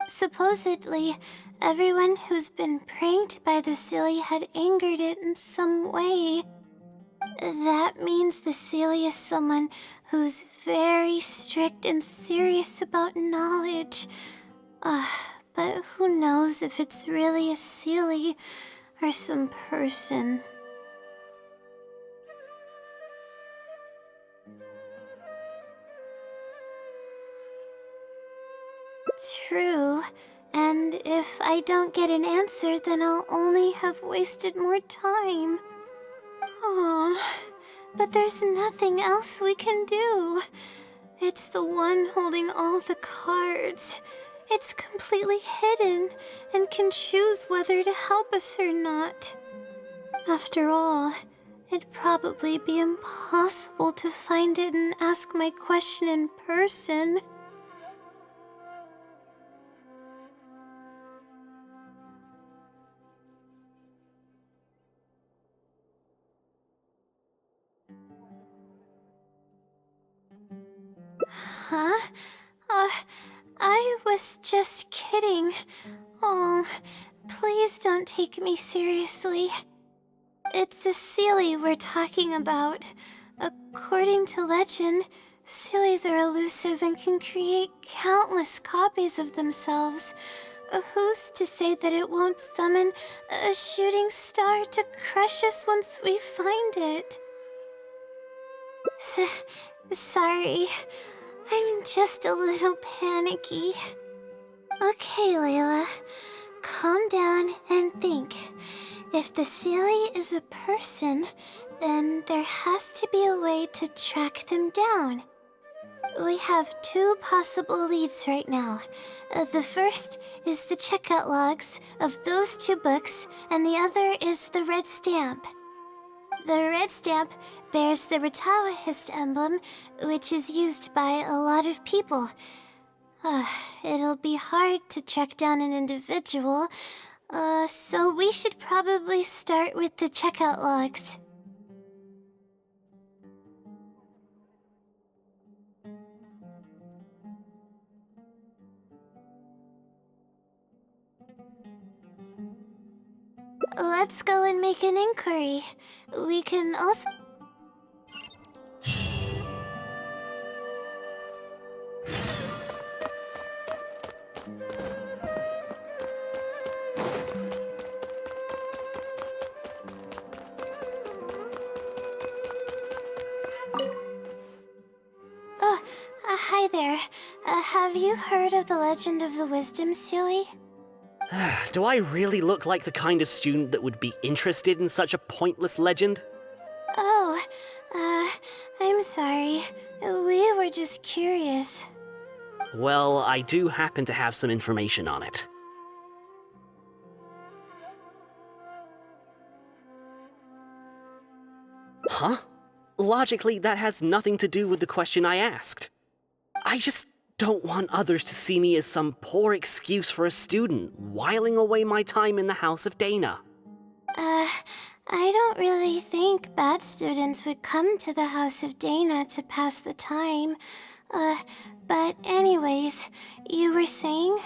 Supposedly, everyone who's been pranked by the silly had angered it in some way. That means the silly is someone who's very strict and serious about knowledge. But who knows if it's really a silly or some person. True, and if I don't get an answer, then I'll only have wasted more time. But there's nothing else we can do. It's the one holding all the cards. It's completely hidden and can choose whether to help us or not. After all, it'd probably be impossible to find it and ask my question in person. Huh? I was just kidding. Oh, please don't take me seriously. It's a silly we're talking about. According to legend, sillies are elusive and can create countless copies of themselves. Who's to say that it won't summon a shooting star to crush us once we find it? Sorry. I'm just a little panicky. Okay, Layla. Calm down and think. If the silly is a person, then there has to be a way to track them down. We have two possible leads right now. The first is the checkout logs of those two books, and the other is the red stamp. The red stamp bears the Retawahist emblem, which is used by a lot of people. It'll be hard to track down an individual, so we should probably start with the checkout logs. Let's go and make an inquiry. We can also... Hi there. Have you heard of the legend of the Wisdom Silly? Do I really look like the kind of student that would be interested in such a pointless legend? I'm sorry. We were just curious. Well, I do happen to have some information on it. Huh? Logically, that has nothing to do with the question I asked. I just don't want others to see me as some poor excuse for a student whiling away my time in the House of Dana. I don't really think bad students would come to the House of Dana to pass the time. But anyways, you were saying?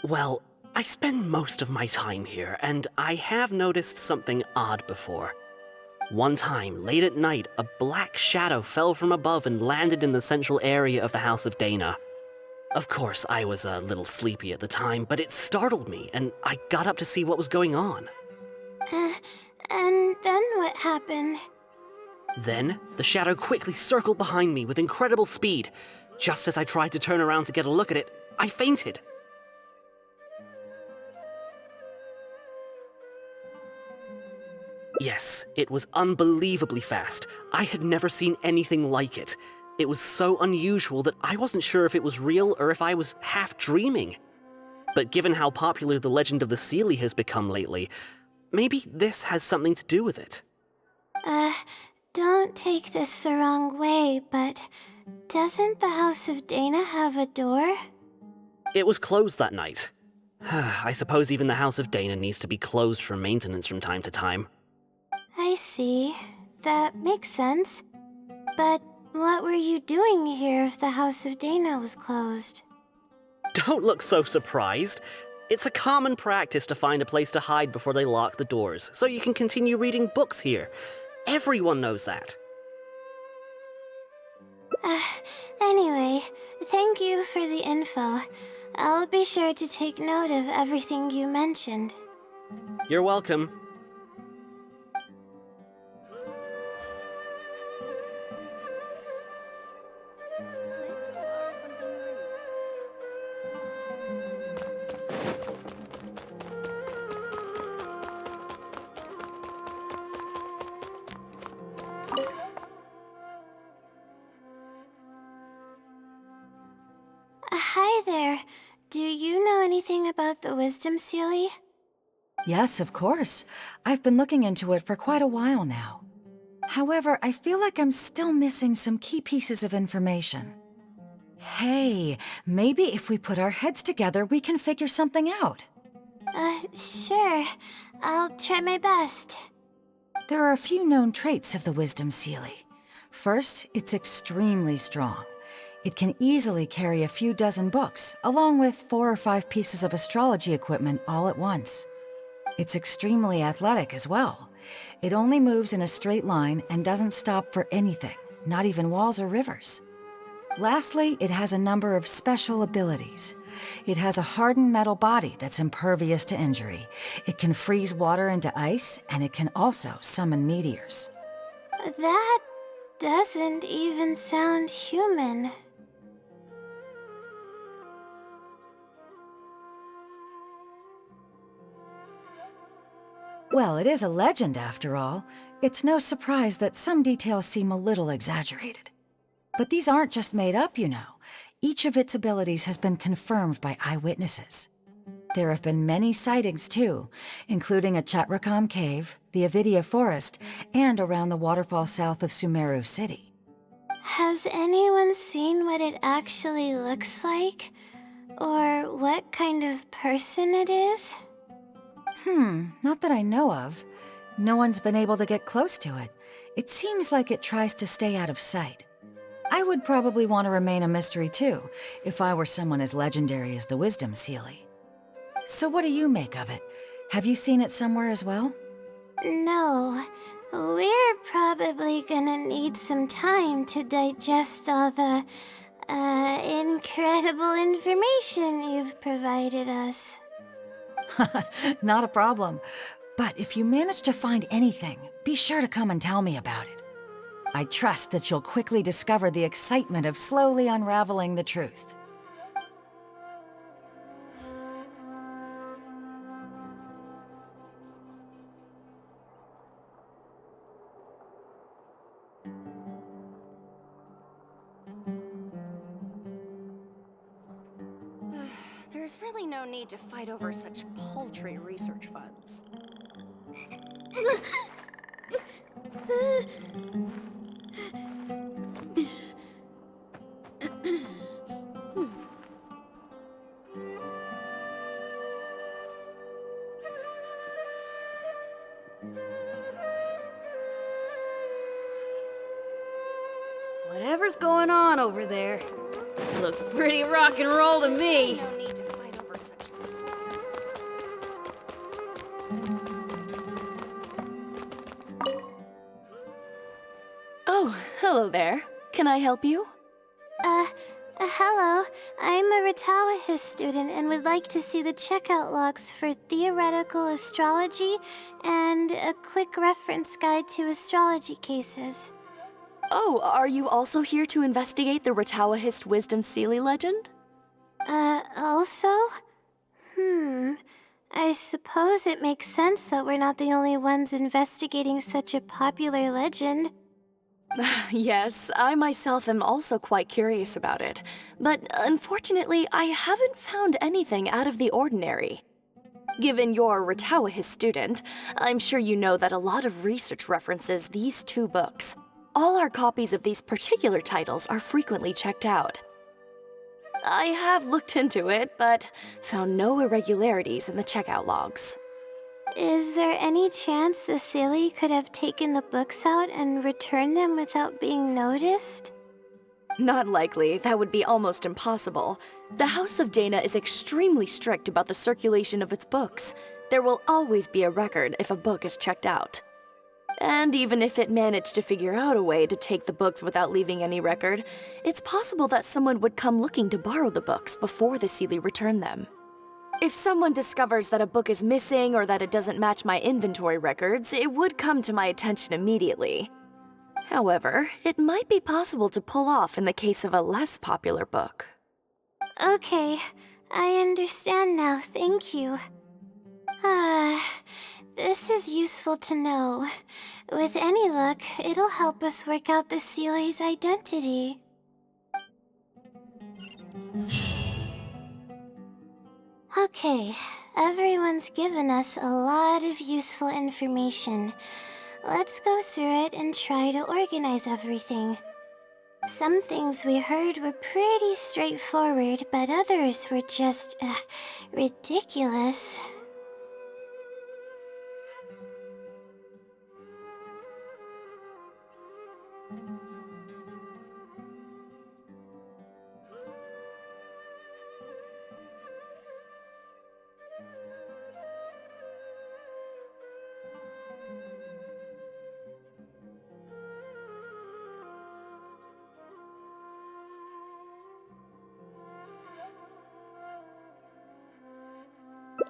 Well, I spend most of my time here, and I have noticed something odd before. One time, late at night, a black shadow fell from above and landed in the central area of the House of Dana. Of course, I was a little sleepy at the time, but it startled me, and I got up to see what was going on. And then what happened? Then, the shadow quickly circled behind me with incredible speed. Just as I tried to turn around to get a look at it, I fainted. Yes, it was unbelievably fast. I had never seen anything like it. It was so unusual that I wasn't sure if it was real or if I was half dreaming. But given how popular the legend of the Seelie has become lately, maybe this has something to do with it. Don't take this the wrong way, but doesn't the House of Dana have a door? It was closed that night. I suppose even the House of Dana needs to be closed for maintenance from time to time. I see. That makes sense. But what were you doing here if the House of Dana was closed? Don't look so surprised. It's a common practice to find a place to hide before they lock the doors, so you can continue reading books here. Everyone knows that. Anyway, thank you for the info. I'll be sure to take note of everything you mentioned. You're welcome. Hi there. Do you know anything about the Wisdom Seelie? Yes, of course. I've been looking into it for quite a while now. However, I feel like I'm still missing some key pieces of information. Hey, maybe if we put our heads together, we can figure something out. Sure. I'll try my best. There are a few known traits of the Wisdom Seelie. First, it's extremely strong. It can easily carry a few dozen books, along with 4 or 5 pieces of astrology equipment all at once. It's extremely athletic as well. It only moves in a straight line and doesn't stop for anything, not even walls or rivers. Lastly, it has a number of special abilities. It has a hardened metal body that's impervious to injury. It can freeze water into ice, and it can also summon meteors. That doesn't even sound human. Well, it is a legend after all. It's no surprise that some details seem a little exaggerated. But these aren't just made up, you know. Each of its abilities has been confirmed by eyewitnesses. There have been many sightings too, including at Chatrakam Cave, the Avidia Forest, and around the waterfall south of Sumeru City. Has anyone seen what it actually looks like? Or what kind of person it is? Not that I know of. No one's been able to get close to it. It seems like it tries to stay out of sight. I would probably want to remain a mystery too, if I were someone as legendary as the Wisdom Seelie. So what do you make of it? Have you seen it somewhere as well? No. We're probably gonna need some time to digest all the, incredible information you've provided us. Not a problem. But if you manage to find anything, be sure to come and tell me about it. I trust that you'll quickly discover the excitement of slowly unraveling the truth. There's really no need to fight over such paltry research funds. Whatever's going on over there, looks pretty rock and roll to me. No need to fight over such. Oh, hello there. Can I help you? Hello. I'm a Retawahis student and would like to see the checkout logs for theoretical astrology and a quick reference guide to astrology cases. Oh, are you also here to investigate the Retawahist Wisdom Sealy legend? Also? I suppose it makes sense that we're not the only ones investigating such a popular legend. Yes, I myself am also quite curious about it, but unfortunately, I haven't found anything out of the ordinary. Given you're a Retawahist student, I'm sure you know that a lot of research references these two books. All our copies of these particular titles are frequently checked out. I have looked into it, but found no irregularities in the checkout logs. Is there any chance the Sealy could have taken the books out and returned them without being noticed? Not likely. That would be almost impossible. The House of Dana is extremely strict about the circulation of its books. There will always be a record if a book is checked out. And even if it managed to figure out a way to take the books without leaving any record, it's possible that someone would come looking to borrow the books before the Sealy returned them. If someone discovers that a book is missing or that it doesn't match my inventory records, it would come to my attention immediately. However, it might be possible to pull off in the case of a less popular book. Okay, I understand now, thank you. This is useful to know. With any luck, it'll help us work out the Sealy's identity. Okay, everyone's given us a lot of useful information. Let's go through it and try to organize everything. Some things we heard were pretty straightforward, but others were just, ridiculous.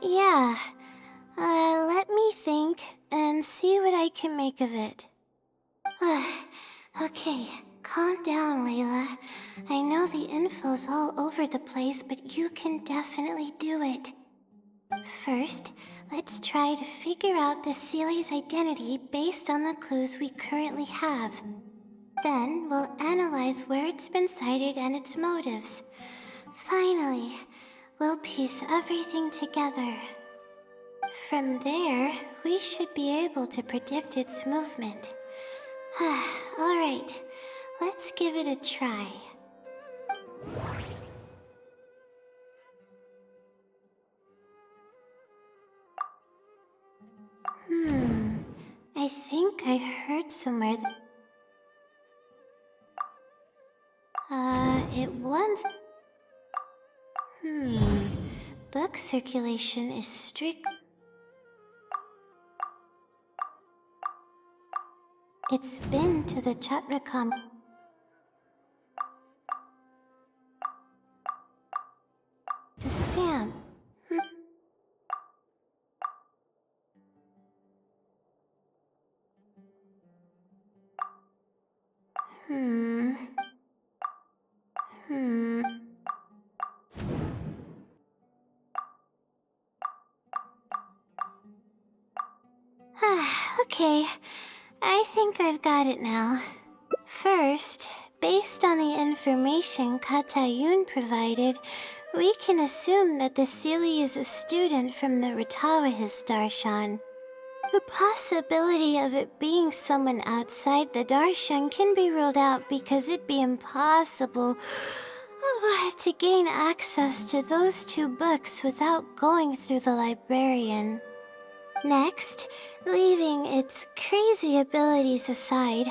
Yeah, let me think and see what I can make of it. Okay, calm down, Layla. I know the info's all over the place, but you can definitely do it. First, let's try to figure out the Sealy's identity based on the clues we currently have. Then, we'll analyze where it's been sighted and its motives. Finally, we'll piece everything together. From there, we should be able to predict its movement. Alright, let's give it a try. I think I heard somewhere it once... Book circulation is strict. It's been to the Chatrakam. The stamp. Okay, I think I've got it now. First, based on the information Katayun provided, we can assume that the Seelie is a student from the Ratawa's Darshan. The possibility of it being someone outside the Darshan can be ruled out because it'd be impossible to gain access to those two books without going through the librarian. Next, leaving its crazy abilities aside,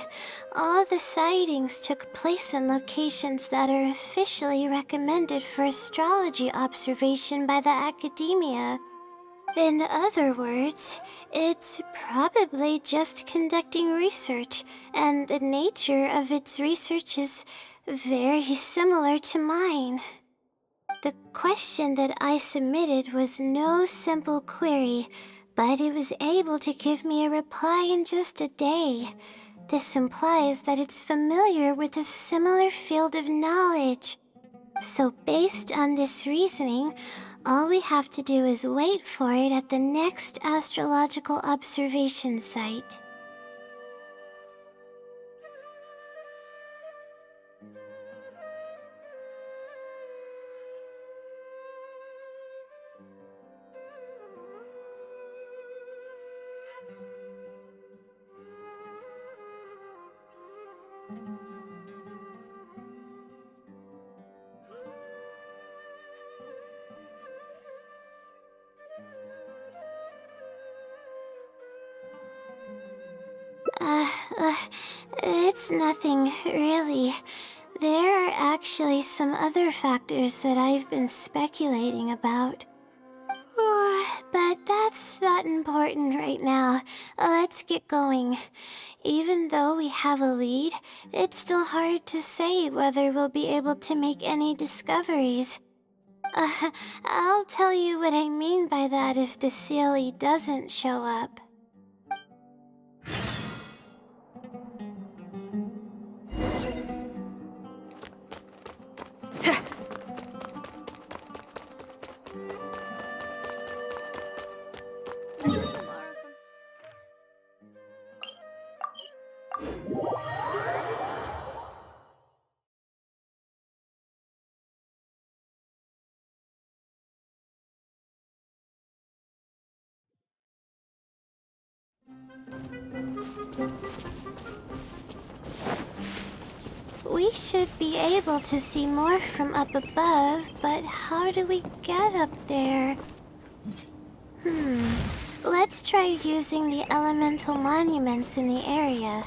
all the sightings took place in locations that are officially recommended for astrology observation by the academia. In other words, it's probably just conducting research, and the nature of its research is very similar to mine. The question that I submitted was no simple query, but it was able to give me a reply in just a day. This implies that it's familiar with a similar field of knowledge. So based on this reasoning, all we have to do is wait for it at the next astrological observation site. It's nothing, really. There are actually some other factors that I've been speculating about. But that's not important right now. Let's get going. Even though we have a lead, it's still hard to say whether we'll be able to make any discoveries. I'll tell you what I mean by that if the Seelie doesn't show up. We should be able to see more from up above, but how do we get up there? Let's try using the elemental monuments in the area.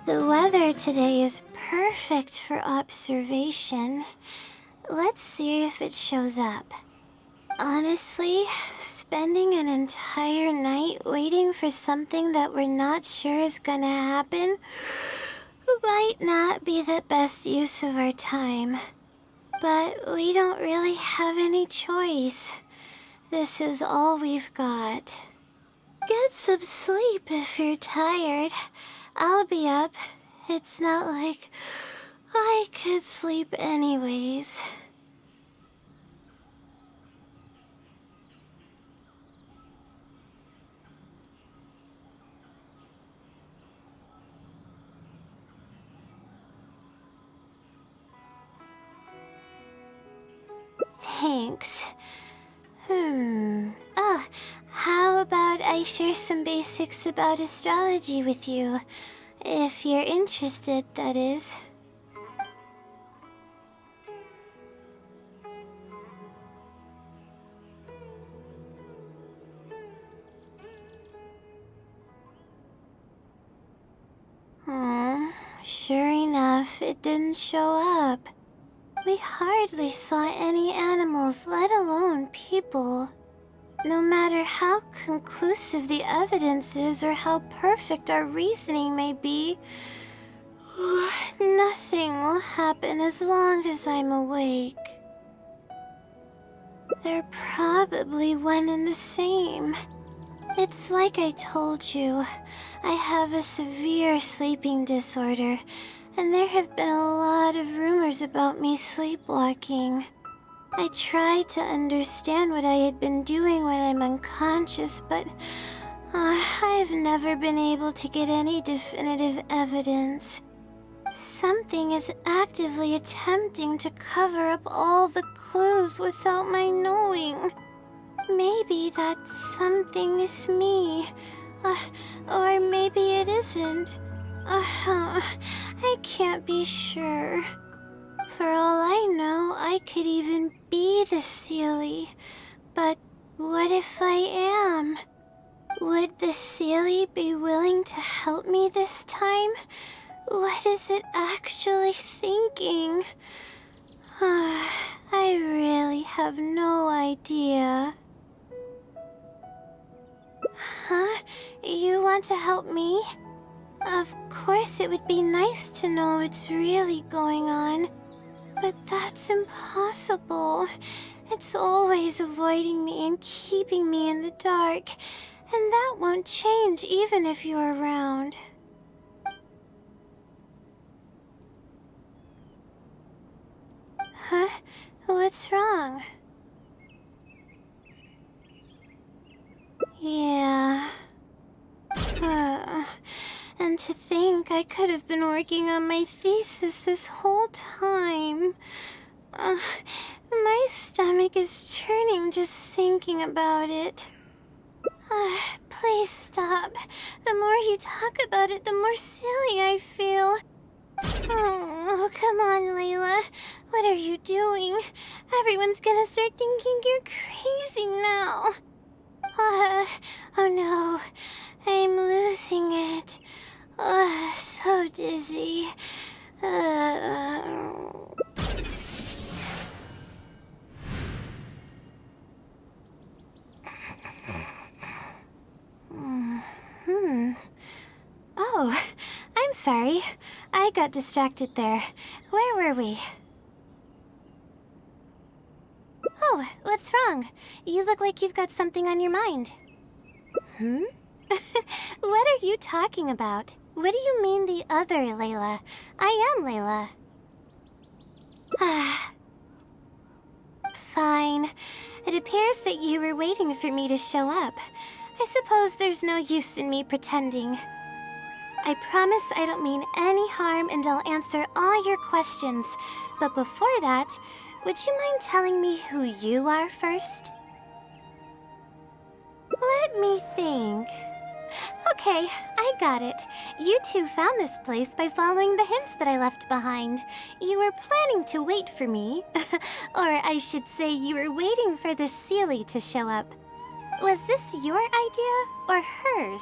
The weather today is perfect for observation. Let's see if it shows up. Honestly, spending an entire night waiting for something that we're not sure is gonna happen Might not be the best use of our time, but we don't really have any choice. This is all we've got. Get some sleep if you're tired. I'll be up. It's not like I could sleep anyways. Thanks. Oh, how about I share some basics about astrology with you? If you're interested, that is. Sure enough, it didn't show up. We hardly saw any animals, let alone people. No matter how conclusive the evidence is or how perfect our reasoning may be, nothing will happen as long as I'm awake. They're probably one and the same. It's like I told you, I have a severe sleeping disorder, and there have been a lot of rumors about me sleepwalking. I tried to understand what I had been doing when I'm unconscious, but I've never been able to get any definitive evidence. Something is actively attempting to cover up all the clues without my knowing. Maybe that something is me. Or maybe it isn't. I can't be sure. For all I know, I could even be the Seelie. But what if I am? Would the Seelie be willing to help me this time? What is it actually thinking? I really have no idea. Huh? You want to help me? Of course it would be nice to know what's really going on. But that's impossible. It's always avoiding me and keeping me in the dark. And that won't change even if you're around. Huh? What's wrong? Yeah. And to think I could have been working on my thesis this whole time. My stomach is churning just thinking about it. Please stop. The more you talk about it, the more silly I feel. Oh, come on, Layla. What are you doing? Everyone's gonna start thinking you're crazy now. Oh no. I'm losing it. So dizzy. Oh, I'm sorry. I got distracted there. Where were we? Oh, what's wrong? You look like you've got something on your mind. What are you talking about? What do you mean the other Layla? I am Layla. Fine. It appears that you were waiting for me to show up. I suppose there's no use in me pretending. I promise I don't mean any harm and I'll answer all your questions. But before that, would you mind telling me who you are first? Let me think. Okay, I got it. You two found this place by following the hints that I left behind. You were planning to wait for me. Or I should say you were waiting for the Seelie to show up. Was this your idea or hers?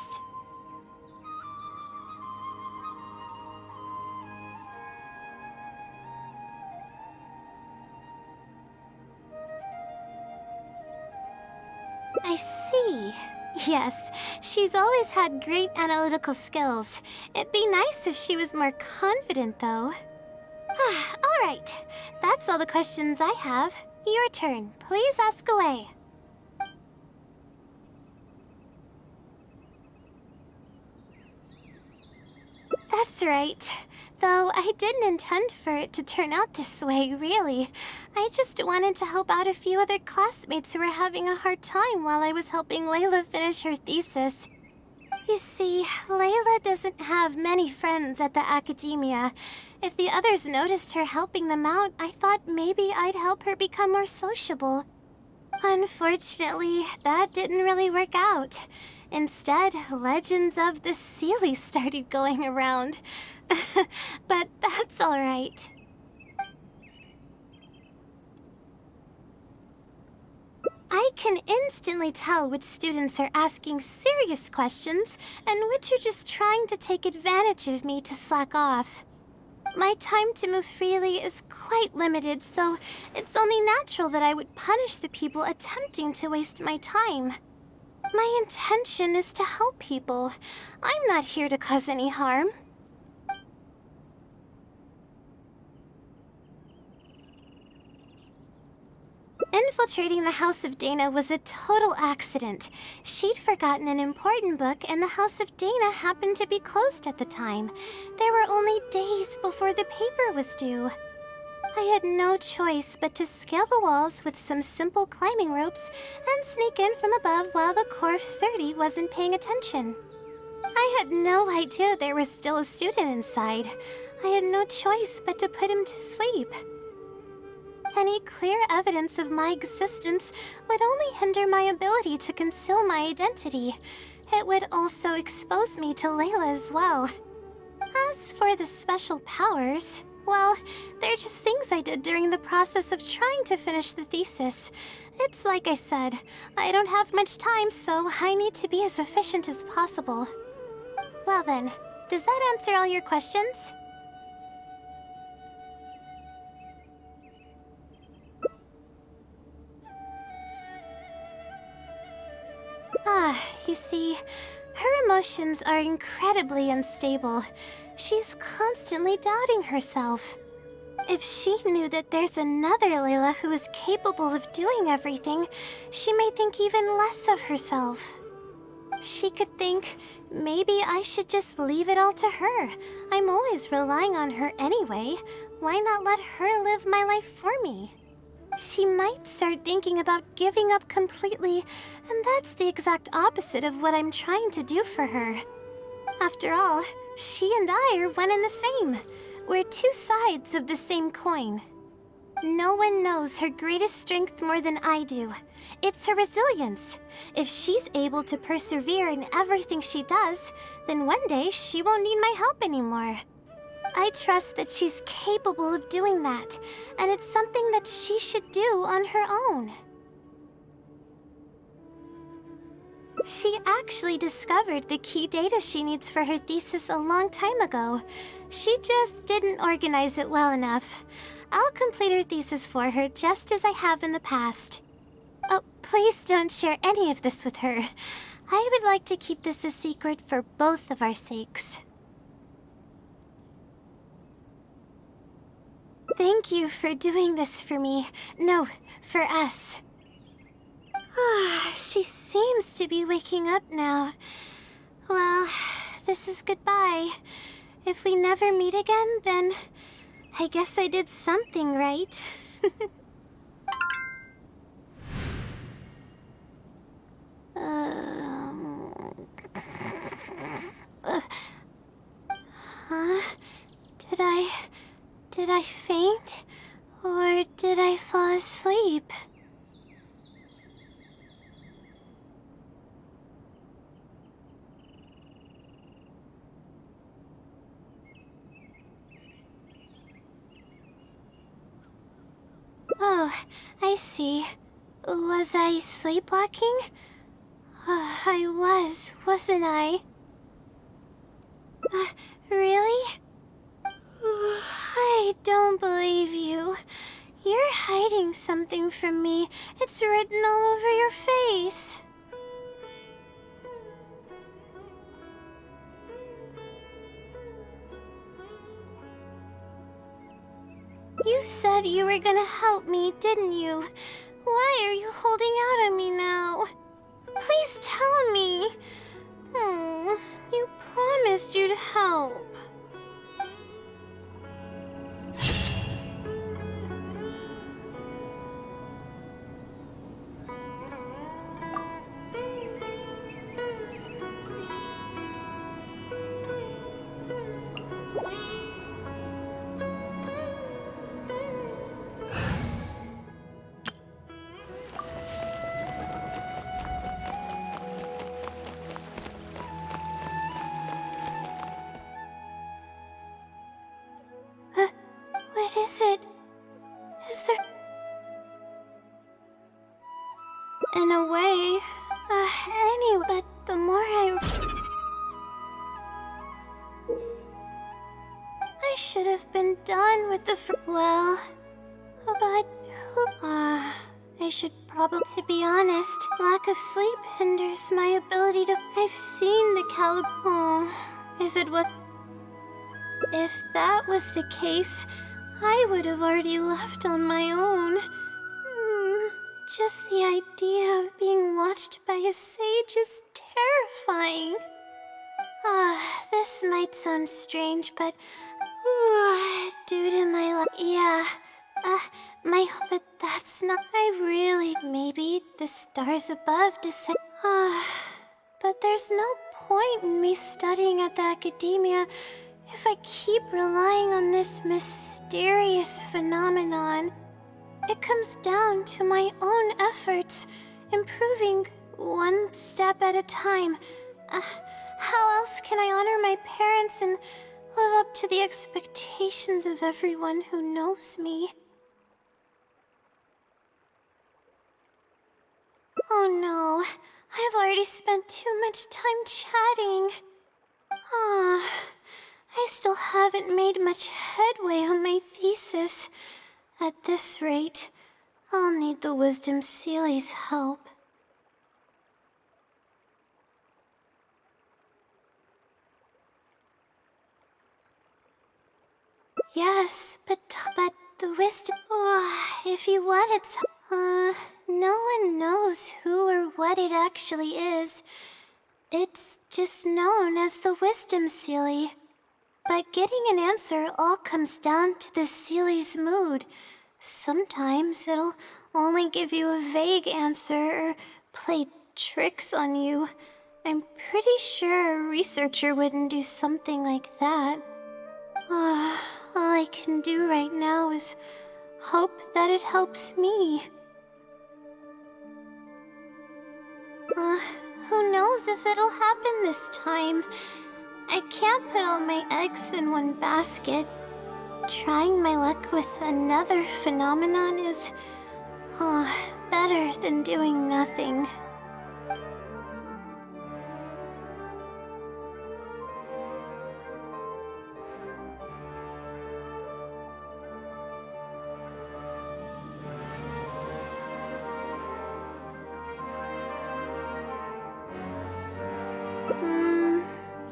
I see. Yes, She's always had great analytical skills. It'd be nice if she was more confident, though. All right, that's all the questions I have. Your turn. Please ask away. That's right. Though I didn't intend for it to turn out this way, really. I just wanted to help out a few other classmates who were having a hard time while I was helping Layla finish her thesis. You see, Layla doesn't have many friends at the academia. If the others noticed her helping them out, I thought maybe I'd help her become more sociable. Unfortunately, that didn't really work out. Instead, legends of the Seelie started going around. But that's alright. I can instantly tell which students are asking serious questions and which are just trying to take advantage of me to slack off. My time to move freely is quite limited, so it's only natural that I would punish the people attempting to waste my time. My intention is to help people. I'm not here to cause any harm. Infiltrating the House of Dana was a total accident. She'd forgotten an important book, and the House of Dana happened to be closed at the time. There were only days before the paper was due. I had no choice but to scale the walls with some simple climbing ropes and sneak in from above while the core of 30 wasn't paying attention. I had no idea there was still a student inside. I had no choice but to put him to sleep. Any clear evidence of my existence would only hinder my ability to conceal my identity. It would also expose me to Layla as well. As for the special powers, well, they're just things I did during the process of trying to finish the thesis. It's like I said, I don't have much time, so I need to be as efficient as possible. Well then, does that answer all your questions? You see, her emotions are incredibly unstable. She's constantly doubting herself. If she knew that there's another Layla who is capable of doing everything, she may think even less of herself. She could think, maybe I should just leave it all to her. I'm always relying on her anyway. Why not let her live my life for me? She might start thinking about giving up completely, and that's the exact opposite of what I'm trying to do for her. After all, she and I are one and the same. We're two sides of the same coin. No one knows her greatest strength more than I do. It's her resilience. If she's able to persevere in everything she does, then one day she won't need my help anymore. I trust that she's capable of doing that, and it's something that she should do on her own. She actually discovered the key data she needs for her thesis a long time ago. She just didn't organize it well enough. I'll complete her thesis for her just as I have in the past. Oh, please don't share any of this with her. I would like to keep this a secret for both of our sakes. Thank you for doing this for me. No, for us. She seems to be waking up now. Well, this is goodbye. If we never meet again, then I guess I did something right. Huh? Did I faint? Or did I fall asleep? Oh, I see. Was I sleepwalking? I was, wasn't I? Really? I don't believe you. You're hiding something from me. It's written all over your face. You said you were gonna help me, didn't you? Why are you holding out on me now? Please tell me. You promised you'd help. What is it? Is there... In a way, anyway, but the more I should have been done with the well, but I should probably, to be honest, lack of sleep hinders my ability to... I've seen the if that was the case, I would have already left on my own. Just the idea of being watched by a sage is terrifying. This might sound strange, but due to my but that's not... maybe the stars above decide... but there's no point in me studying at the academia if I keep relying on this mysterious phenomenon. It comes down to my own efforts, improving one step at a time. How else can I honor my parents and live up to the expectations of everyone who knows me? Oh no, I've already spent too much time chatting. I still haven't made much headway on my thesis. At this rate, I'll need the Wisdom Sealy's help. Yes, but the wisdom... if you wanted no one knows who or what it actually is. It's just known as the Wisdom Sealy. But getting an answer all comes down to the Sealy's mood. Sometimes it'll only give you a vague answer or play tricks on you. I'm pretty sure a researcher wouldn't do something like that. All I can do right now is hope that it helps me. Who knows if it'll happen this time? I can't put all my eggs in one basket. Trying my luck with another phenomenon is better than doing nothing.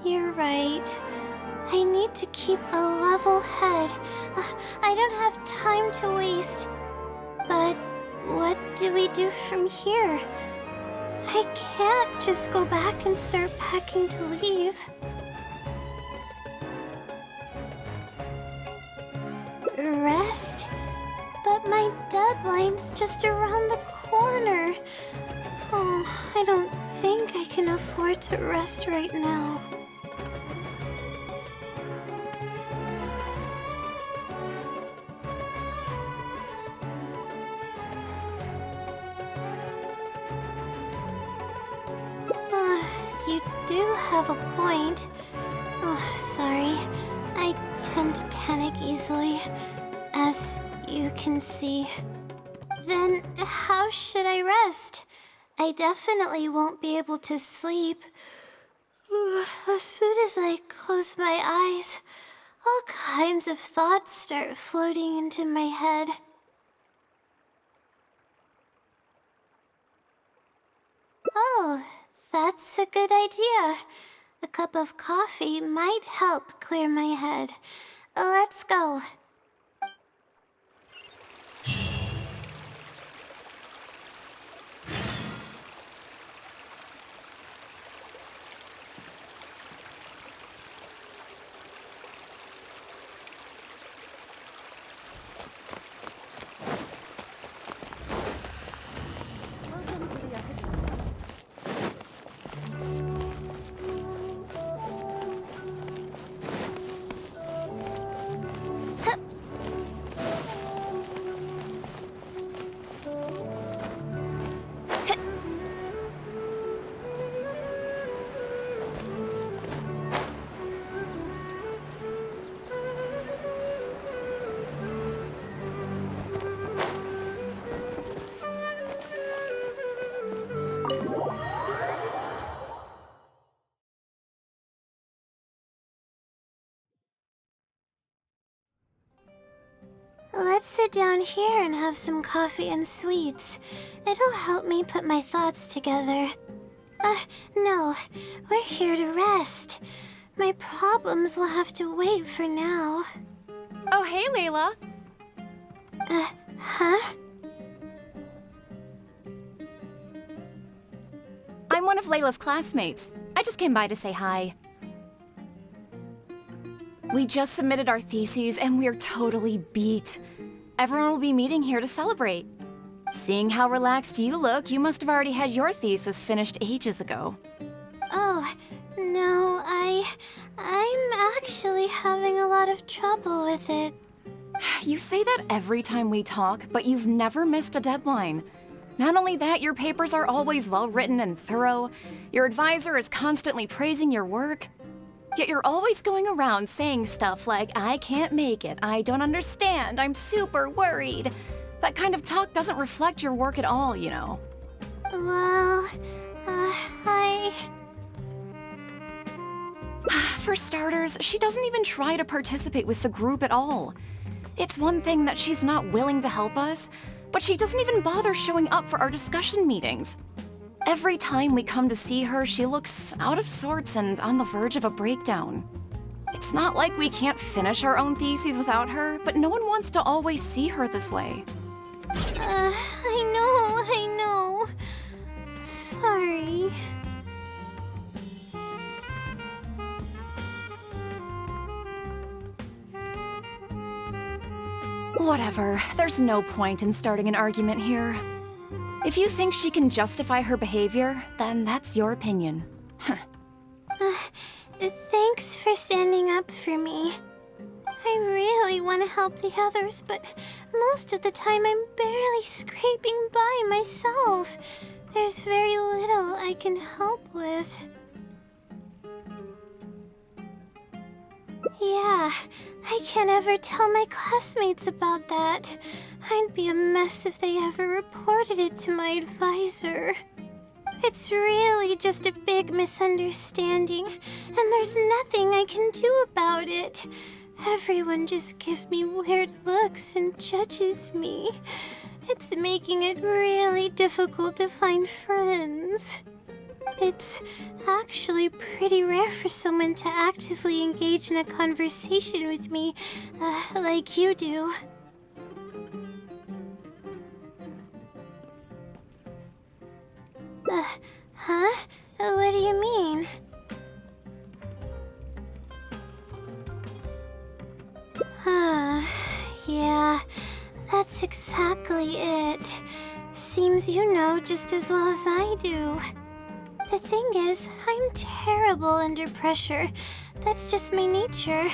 You're right. I need to keep a level head. I don't have time to waste. But what do we do from here? I can't just go back and start packing to leave. Rest? But my deadline's just around the corner. I don't think I can afford to rest right now. You do have a point. Sorry. I tend to panic easily, as you can see. Then how should I rest? I definitely won't be able to sleep. As soon as I close my eyes, all kinds of thoughts start floating into my head. Oh, that's a good idea. A cup of coffee might help clear my head. Let's go. Let's sit down here and have some coffee and sweets. It'll help me put my thoughts together. No. We're here to rest. My problems will have to wait for now. Oh, hey, Layla. Huh? I'm one of Layla's classmates. I just came by to say hi. We just submitted our theses and we're totally beat. Everyone will be meeting here to celebrate. Seeing how relaxed you look, you must have already had your thesis finished ages ago. Oh, no, I'm actually having a lot of trouble with it. You say that every time we talk, but you've never missed a deadline. Not only that, your papers are always well written and thorough. Your advisor is constantly praising your work. Yet you're always going around saying stuff like, I can't make it, I don't understand, I'm super worried. That kind of talk doesn't reflect your work at all, you know. Well, For starters, she doesn't even try to participate with the group at all. It's one thing that she's not willing to help us, but she doesn't even bother showing up for our discussion meetings. Every time we come to see her, she looks out of sorts and on the verge of a breakdown. It's not like we can't finish our own theses without her, but no one wants to always see her this way. I know. Sorry. Whatever, there's no point in starting an argument here. If you think she can justify her behavior, then that's your opinion. Thanks for standing up for me. I really want to help the others, but most of the time I'm barely scraping by myself. There's very little I can help with. Yeah, I can't ever tell my classmates about that. I'd be a mess if they ever reported it to my advisor. It's really just a big misunderstanding, and there's nothing I can do about it. Everyone just gives me weird looks and judges me. It's making it really difficult to find friends. It's actually pretty rare for someone to actively engage in a conversation with me, like you do. Huh? What do you mean? Yeah, that's exactly it. Seems you know just as well as I do. The thing is, I'm terrible under pressure. That's just my nature.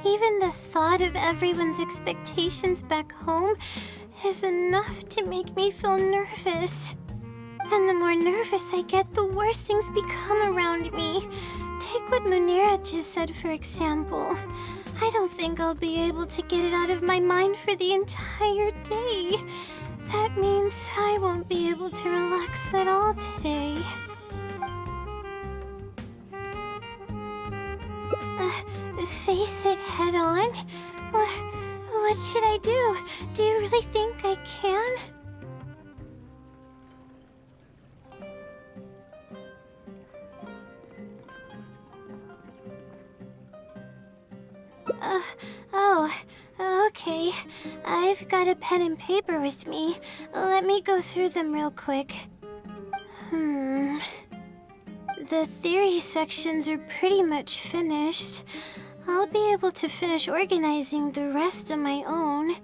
Even the thought of everyone's expectations back home is enough to make me feel nervous. And the more nervous I get, the worse things become around me. Take what Munira just said, for example. I don't think I'll be able to get it out of my mind for the entire day. That means I won't be able to relax at all today. Face it head on? What should I do? Do you really think I can? Okay. I've got a pen and paper with me. Let me go through them real quick. The theory sections are pretty much finished. I'll be able to finish organizing the rest on my own.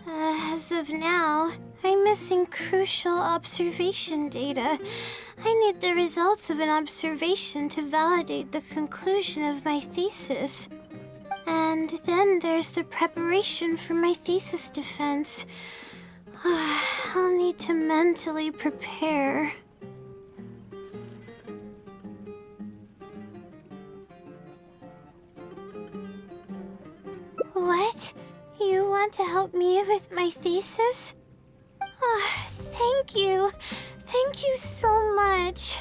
As of now, I'm missing crucial observation data. I need the results of an observation to validate the conclusion of my thesis. And then there's the preparation for my thesis defense. I'll need to mentally prepare. What? You want to help me with my thesis? Thank you. Thank you so much.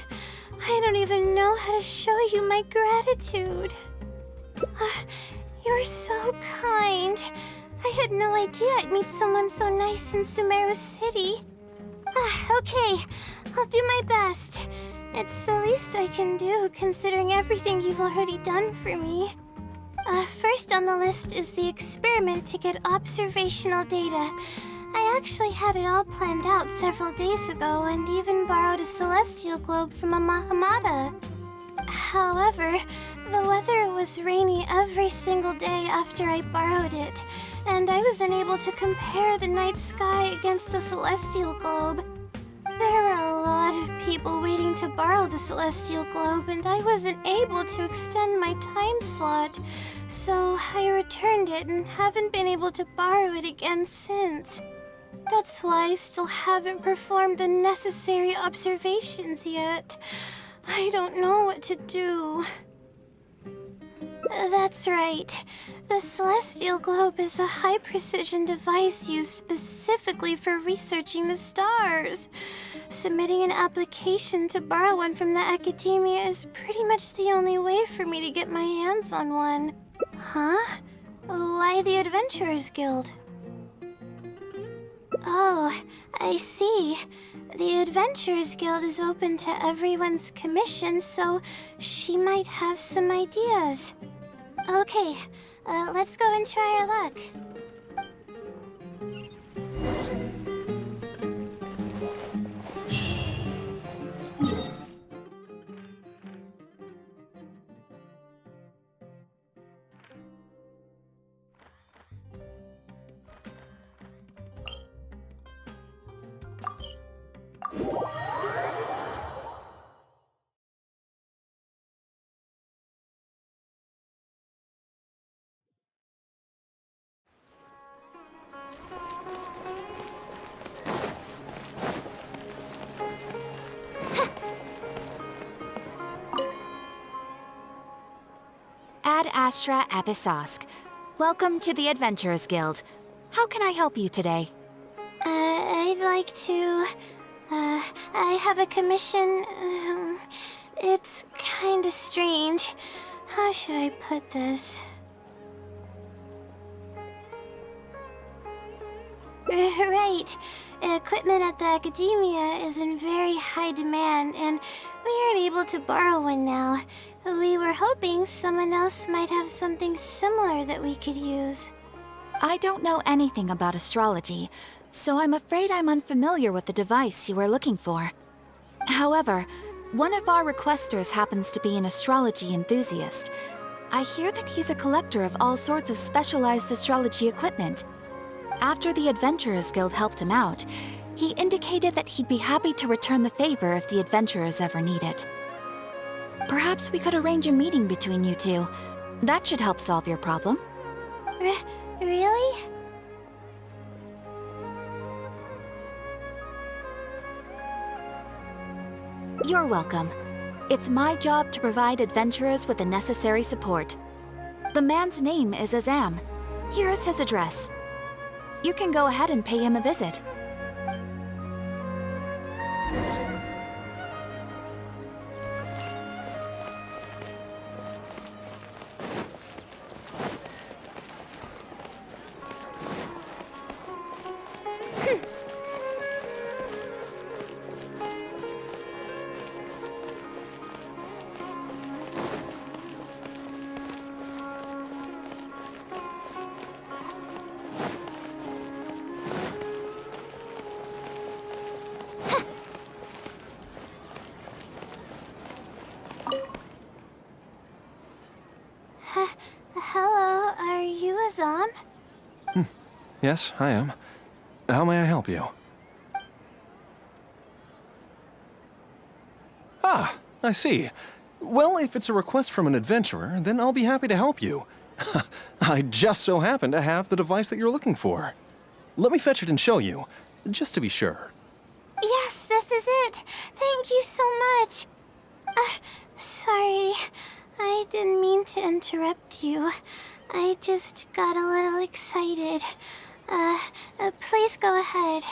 I don't even know how to show you my gratitude. You're so kind. I had no idea I'd meet someone so nice in Sumeru City. Okay, I'll do my best. It's the least I can do, considering everything you've already done for me. First on the list is the experiment to get observational data. I actually had it all planned out several days ago and even borrowed a celestial globe from a Mahamata. However, the weather was rainy every single day after I borrowed it, and I was unable to compare the night sky against the celestial globe. There were a lot of people waiting to borrow the celestial globe, and I wasn't able to extend my time slot, so I returned it and haven't been able to borrow it again since. That's why I still haven't performed the necessary observations yet. I don't know what to do. That's right. The Celestial Globe is a high-precision device used specifically for researching the stars. Submitting an application to borrow one from the academia is pretty much the only way for me to get my hands on one. Huh? Why the Adventurers Guild? Oh, I see. The Adventurers Guild is open to everyone's commission, so she might have some ideas. Okay, let's go and try our luck. Ad Astra Episosk. Welcome to the Adventurers Guild. How can I help you today? I'd like to... I have a commission... it's kinda strange. How should I put this? Right. Equipment at the academia is in very high demand, and we aren't able to borrow one now. We were hoping someone else might have something similar that we could use. I don't know anything about astrology, so I'm afraid I'm unfamiliar with the device you are looking for. However, one of our requesters happens to be an astrology enthusiast. I hear that he's a collector of all sorts of specialized astrology equipment. After the Adventurers Guild helped him out, he indicated that he'd be happy to return the favor if the adventurers ever need it. Perhaps we could arrange a meeting between you two. That should help solve your problem. Really? You're welcome. It's my job to provide adventurers with the necessary support. The man's name is Azam. Here is his address. You can go ahead and pay him a visit. Hello, are you Azam? Yes, I am. How may I help you? Ah, I see. Well, if it's a request from an adventurer, then I'll be happy to help you. I just so happen to have the device that you're looking for. Let me fetch it and show you, just to be sure. Yes, this is it. Thank you so much. Sorry. I didn't mean to interrupt you. I just got a little excited. Please go ahead.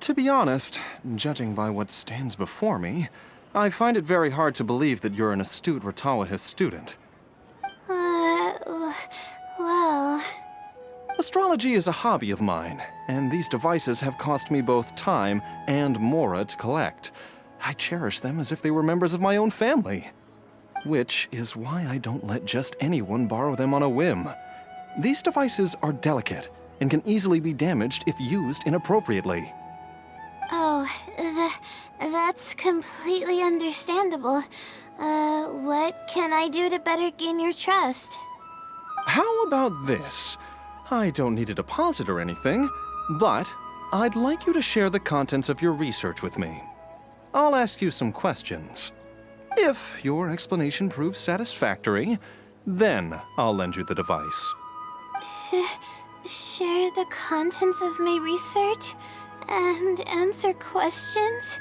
To be honest, judging by what stands before me, I find it very hard to believe that you're an astute Ratawahist student. Well... Astrology is a hobby of mine, and these devices have cost me both time and mora to collect. I cherish them as if they were members of my own family. Which is why I don't let just anyone borrow them on a whim. These devices are delicate and can easily be damaged if used inappropriately. Oh, that's completely understandable. What can I do to better gain your trust? How about this? I don't need a deposit or anything, but I'd like you to share the contents of your research with me. I'll ask you some questions. If your explanation proves satisfactory, then I'll lend you the device. Share the contents of my research and answer questions?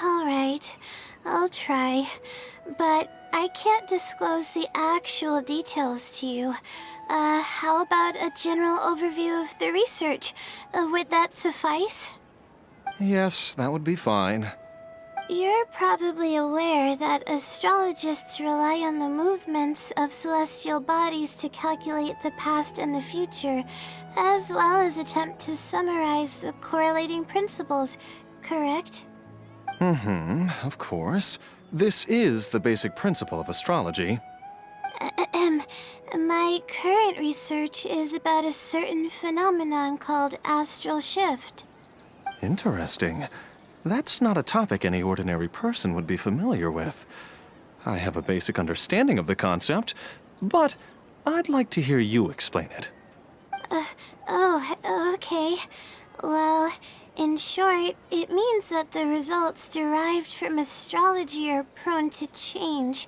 Alright, I'll try. But I can't disclose the actual details to you. How about a general overview of the research? Would that suffice? Yes, that would be fine. You're probably aware that astrologists rely on the movements of celestial bodies to calculate the past and the future, as well as attempt to summarize the correlating principles, correct? Of course. This is the basic principle of astrology. My current research is about a certain phenomenon called astral shift. Interesting. That's not a topic any ordinary person would be familiar with. I have a basic understanding of the concept, but I'd like to hear you explain it. Okay. Well, in short, it means that the results derived from astrology are prone to change.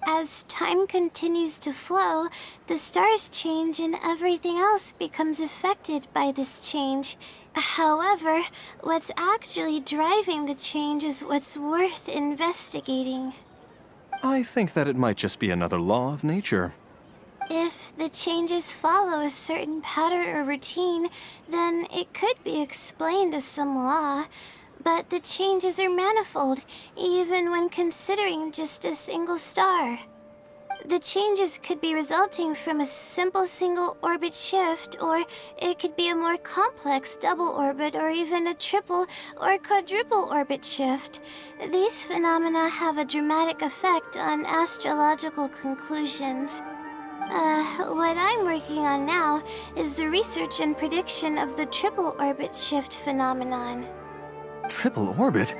As time continues to flow, the stars change and everything else becomes affected by this change. However, what's actually driving the change is what's worth investigating. I think that it might just be another law of nature. If the changes follow a certain pattern or routine, then it could be explained as some law. But the changes are manifold, even when considering just a single star. The changes could be resulting from a simple single orbit shift, or it could be a more complex double orbit, or even a triple or quadruple orbit shift. These phenomena have a dramatic effect on astrological conclusions. What I'm working on now is the research and prediction of the triple orbit shift phenomenon. Triple orbit?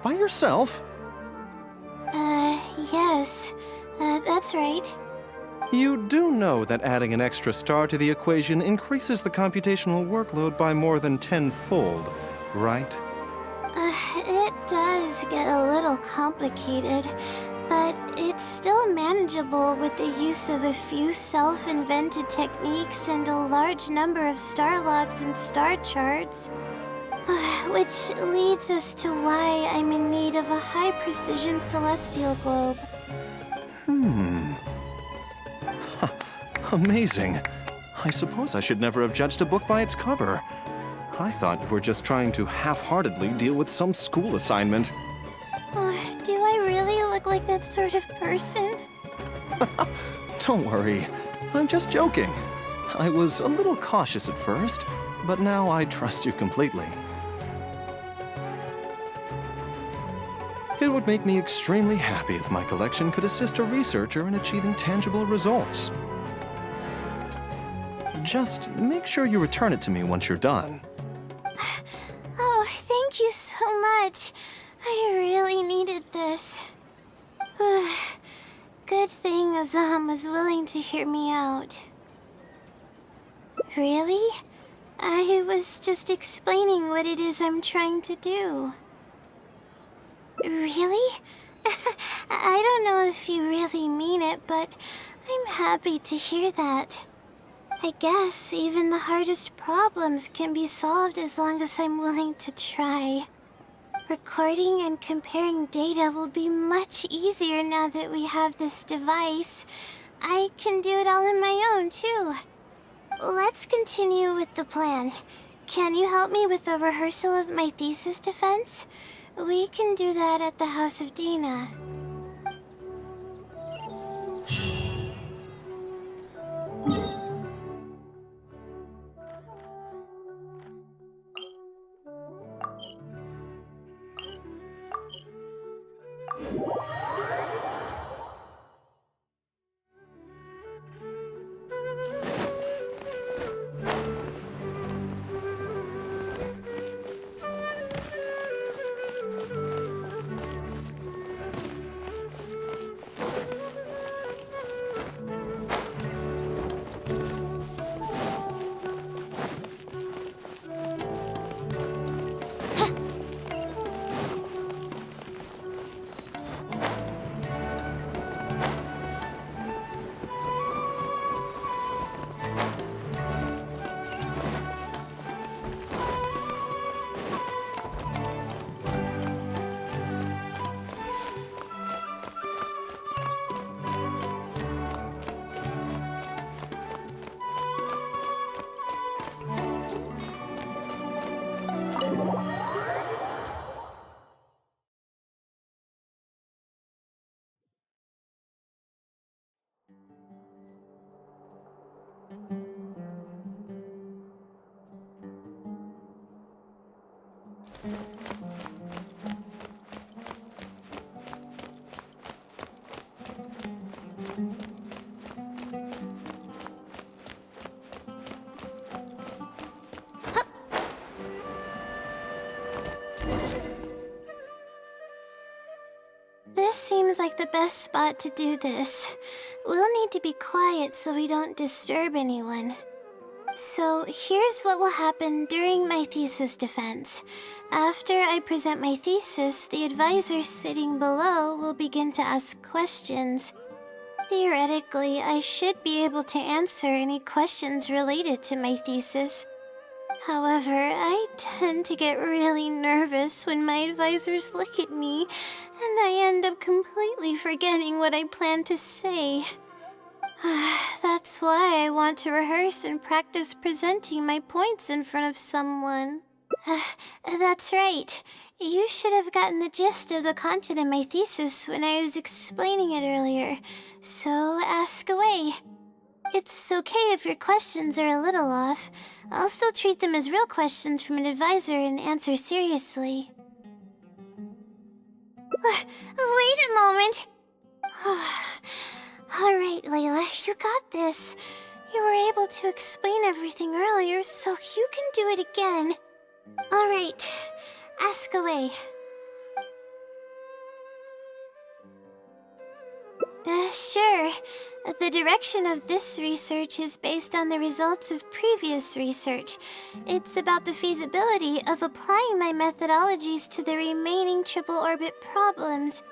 By yourself? Yes. That's right. You do know that adding an extra star to the equation increases the computational workload by more than tenfold, right? It does get a little complicated, but it's still manageable with the use of a few self-invented techniques and a large number of star logs and star charts. Which leads us to why I'm in need of a high-precision celestial globe. Amazing. I suppose I should never have judged a book by its cover. I thought you were just trying to half-heartedly deal with some school assignment. Do I really look like that sort of person? Don't worry. I'm just joking. I was a little cautious at first, but now I trust you completely. It would make me extremely happy if my collection could assist a researcher in achieving tangible results. Just make sure you return it to me once you're done. Oh, thank you so much. I really needed this. Good thing Azam was willing to hear me out. Really? I was just explaining what it is I'm trying to do. Really? I don't know if you really mean it, but I'm happy to hear that. I guess even the hardest problems can be solved as long as I'm willing to try. Recording and comparing data will be much easier now that we have this device. I can do it all on my own, too. Let's continue with the plan. Can you help me with the rehearsal of my thesis defense? We can do that at the House of Dana. This seems like the best spot to do this. We'll need to be quiet so we don't disturb anyone. So here's what will happen during my thesis defense. After I present my thesis, the advisor sitting below will begin to ask questions. Theoretically, I should be able to answer any questions related to my thesis. However, I tend to get really nervous when my advisors look at me, and I end up completely forgetting what I plan to say. That's why I want to rehearse and practice presenting my points in front of someone. That's right. You should have gotten the gist of the content of my thesis when I was explaining it earlier, so ask away. It's okay if your questions are a little off. I'll still treat them as real questions from an advisor and answer seriously. Wait a moment. Alright, Layla, you got this. You were able to explain everything earlier, so you can do it again. Alright, ask away. Sure. The direction of this research is based on the results of previous research. It's about the feasibility of applying my methodologies to the remaining triple orbit problems.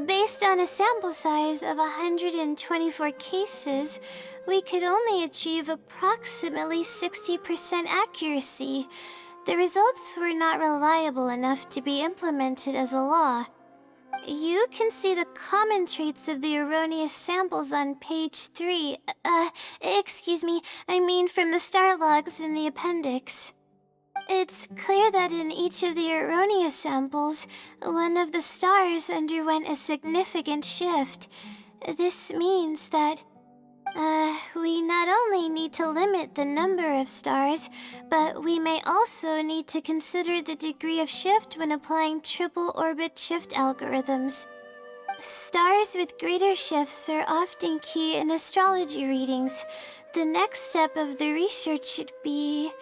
Based on a sample size of 124 cases, we could only achieve approximately 60% accuracy. The results were not reliable enough to be implemented as a law. You can see the common traits of the erroneous samples on page 3. Excuse me, I mean from the star logs in the appendix. It's clear that in each of the erroneous samples, one of the stars underwent a significant shift. This means that, we not only need to limit the number of stars, but we may also need to consider the degree of shift when applying triple orbit shift algorithms. Stars with greater shifts are often key in astrology readings. The next step of the research should be...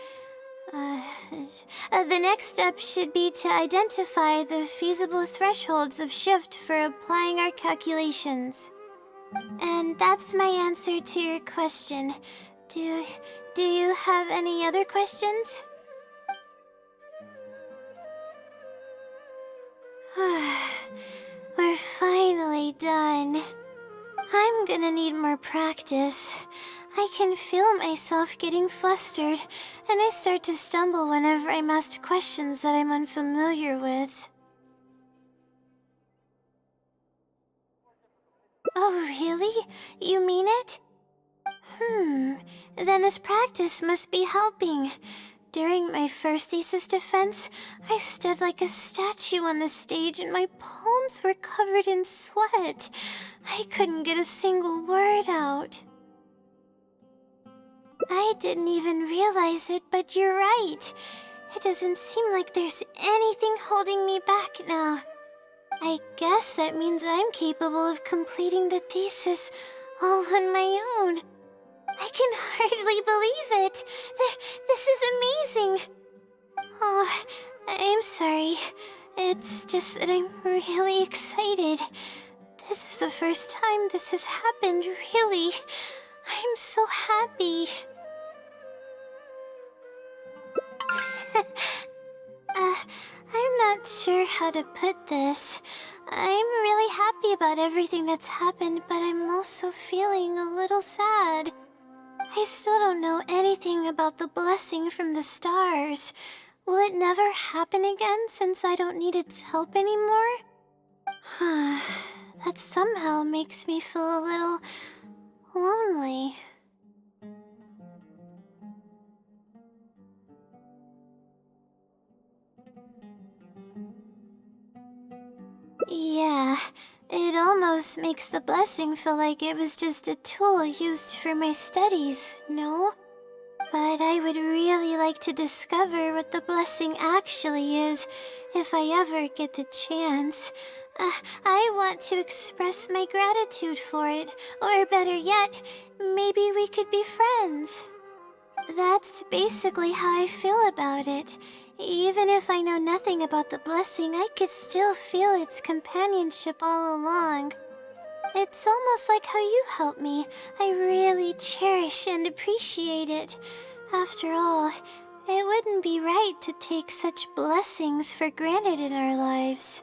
the next step should be to identify the feasible thresholds of shift for applying our calculations. And that's my answer to your question. Do you have any other questions? We're finally done. I'm gonna need more practice. I can feel myself getting flustered, and I start to stumble whenever I'm asked questions that I'm unfamiliar with. Oh, really? You mean it? Then this practice must be helping. During my first thesis defense, I stood like a statue on the stage and my palms were covered in sweat. I couldn't get a single word out. I didn't even realize it, but you're right. It doesn't seem like there's anything holding me back now. I guess that means I'm capable of completing the thesis all on my own. I can hardly believe it. This is amazing. Oh, I'm sorry. It's just that I'm really excited. This is the first time this has happened, really. I'm so happy. I'm not sure how to put this. I'm really happy about everything that's happened, but I'm also feeling a little sad. I still don't know anything about the blessing from the stars. Will it never happen again since I don't need its help anymore? That somehow makes me feel a little lonely. Yeah, it almost makes the blessing feel like it was just a tool used for my studies, no? But I would really like to discover what the blessing actually is, if I ever get the chance. I want to express my gratitude for it, or better yet, maybe we could be friends. That's basically how I feel about it. Even if I know nothing about the blessing, I could still feel its companionship all along. It's almost like how you helped me. I really cherish and appreciate it. After all, it wouldn't be right to take such blessings for granted in our lives.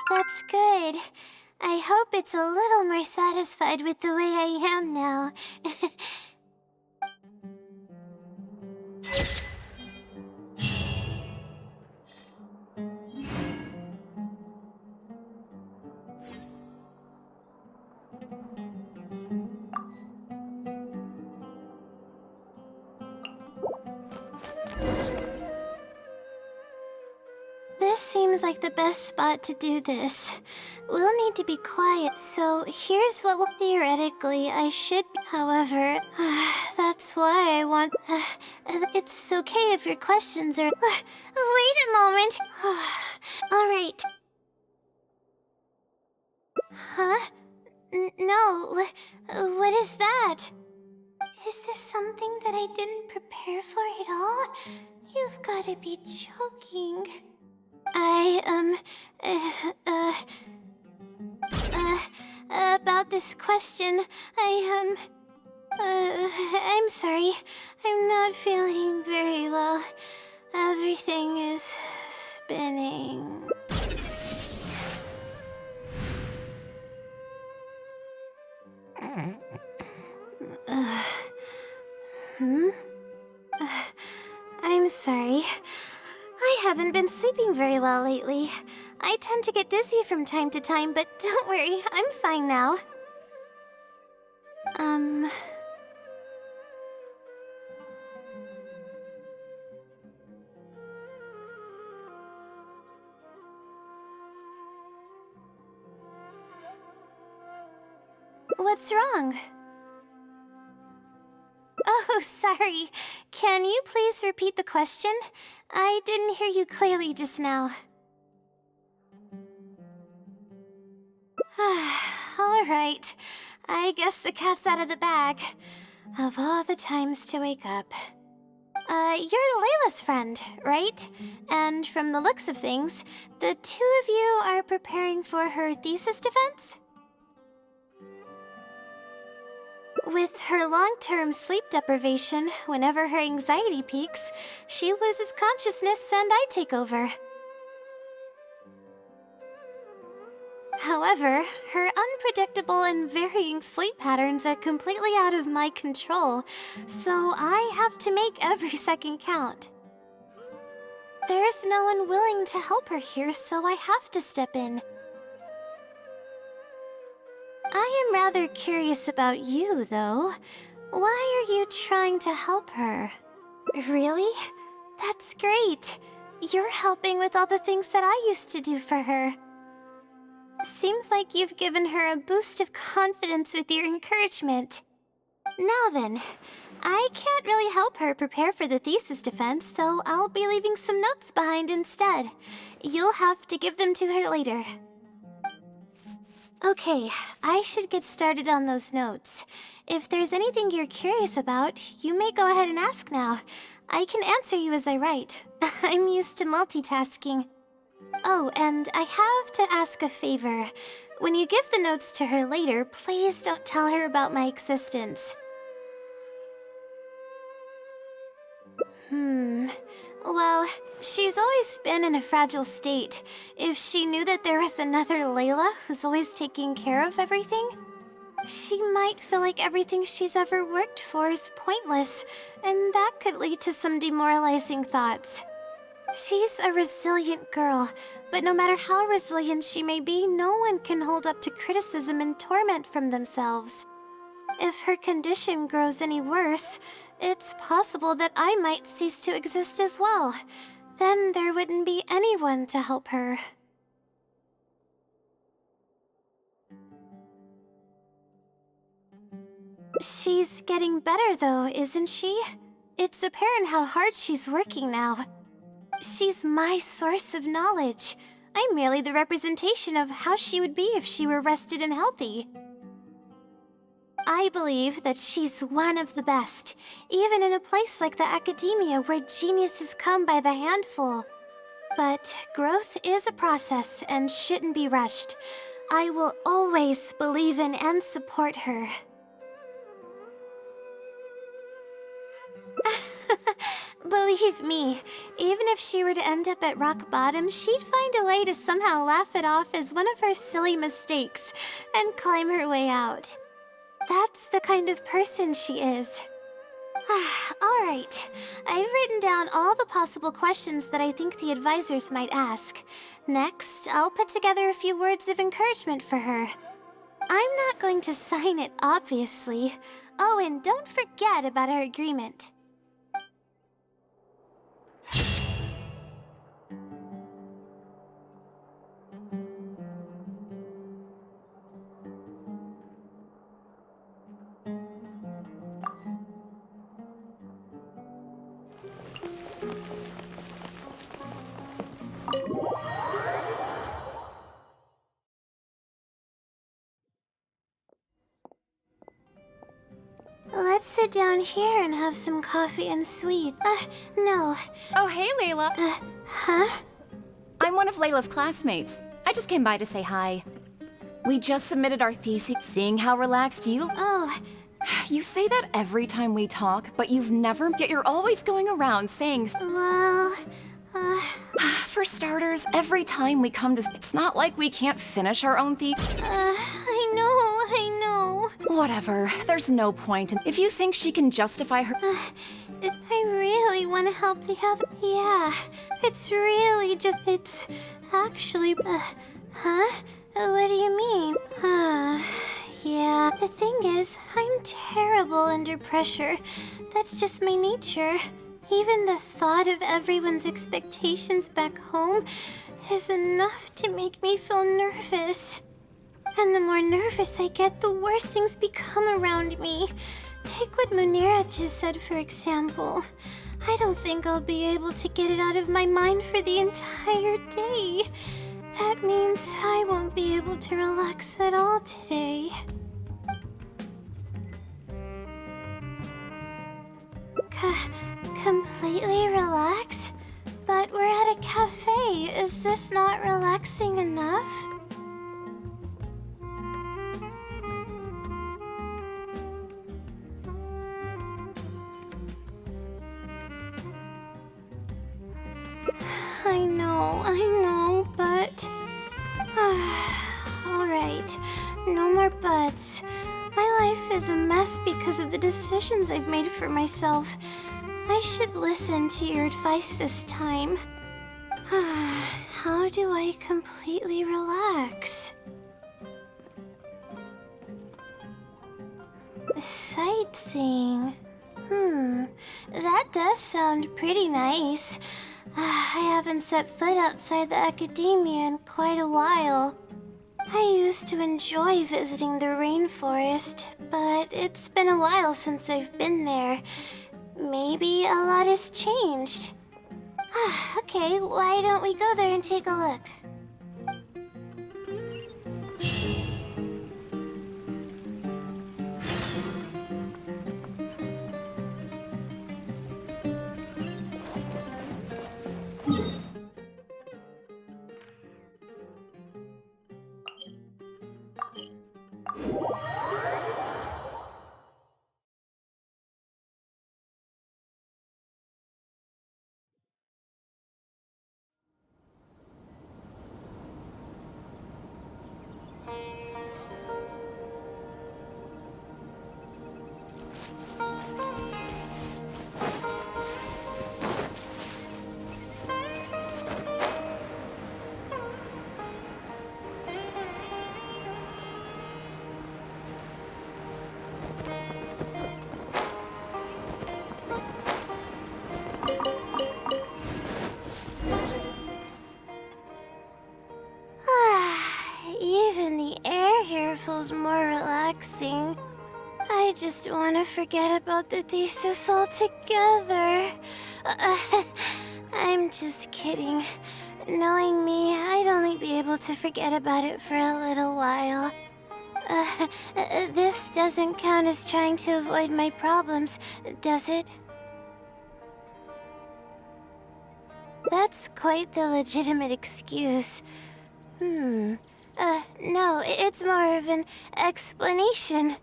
That's good. I hope it's a little more satisfied with the way I am now. This seems like the best spot to do this. We'll need to be quiet, so here's what will theoretically I should be. However, that's why I want... it's okay if your questions are... wait a moment. Alright. Huh? No. What is that? Is this something that I didn't prepare for at all? You've got to be joking. About this question, I'm sorry. I'm not feeling very well. Everything is spinning. I'm sorry. I haven't been sleeping very well lately. I tend to get dizzy from time to time, but don't worry, I'm fine now. What's wrong? Oh, sorry. Can you please repeat the question? I didn't hear you clearly just now. Alright. I guess the cat's out of the bag. Of all the times to wake up. You're Layla's friend, right? And from the looks of things, the two of you are preparing for her thesis defense? With her long-term sleep deprivation, whenever her anxiety peaks, she loses consciousness and I take over. However, her unpredictable and varying sleep patterns are completely out of my control, so I have to make every second count. There's no one willing to help her here, so I have to step in. I am rather curious about you, though. Why are you trying to help her? Really? That's great. You're helping with all the things that I used to do for her. Seems like you've given her a boost of confidence with your encouragement. Now then, I can't really help her prepare for the thesis defense, so I'll be leaving some notes behind instead. You'll have to give them to her later. Okay, I should get started on those notes. If there's anything you're curious about, you may go ahead and ask now. I can answer you as I write. I'm used to multitasking. Oh, and I have to ask a favor. When you give the notes to her later, please don't tell her about my existence. Well, she's always been in a fragile state. If she knew that there was another Layla who's always taking care of everything, she might feel like everything she's ever worked for is pointless, and that could lead to some demoralizing thoughts. She's a resilient girl, but no matter how resilient she may be, no one can hold up to criticism and torment from themselves. If her condition grows any worse, it's possible that I might cease to exist as well. Then there wouldn't be anyone to help her. She's getting better though, isn't she? It's apparent how hard she's working now. She's my source of knowledge. I'm merely the representation of how she would be if she were rested and healthy. I believe that she's one of the best, even in a place like the academia where geniuses come by the handful. But growth is a process and shouldn't be rushed. I will always believe in and support her. Believe me, even if she were to end up at rock bottom, she'd find a way to somehow laugh it off as one of her silly mistakes and climb her way out. That's the kind of person she is. Alright, I've written down all the possible questions that I think the advisors might ask. Next, I'll put together a few words of encouragement for her. I'm not going to sign it, obviously. Oh, and don't forget about our agreement. Let's sit down here and have some coffee and sweets. No. Oh, hey, Layla. Huh? I'm one of Layla's classmates. I just came by to say hi. We just submitted our thesis. Seeing how relaxed you... Oh. You say that every time we talk, but you've never... Yet you're always going around saying... Well, For starters, every time we come to... It's not like we can't finish our own thesis. I know. Whatever. There's no point. If you think she can justify her... I really want to help the other... Yeah, it's really just... It's actually... Huh? What do you mean? Yeah, the thing is, I'm terrible under pressure. That's just my nature. Even the thought of everyone's expectations back home is enough to make me feel nervous. And the more nervous I get, the worse things become around me. Take what Munira just said, for example. I don't think I'll be able to get it out of my mind for the entire day. That means I won't be able to relax at all today. Completely relax? But we're at a cafe. Is this not relaxing enough? I know, but... Alright, no more buts. My life is a mess because of the decisions I've made for myself. I should listen to your advice this time. How do I completely relax? Sightseeing. That does sound pretty nice. I haven't set foot outside the academia in quite a while. I used to enjoy visiting the rainforest, but it's been a while since I've been there. Maybe a lot has changed. Okay, why don't we go there and take a look? Even the air here feels more relaxing. I just want to forget about the thesis altogether. I'm just kidding. Knowing me, I'd only be able to forget about it for a little while. This doesn't count as trying to avoid my problems, does it? That's quite the legitimate excuse. No, it's more of an explanation.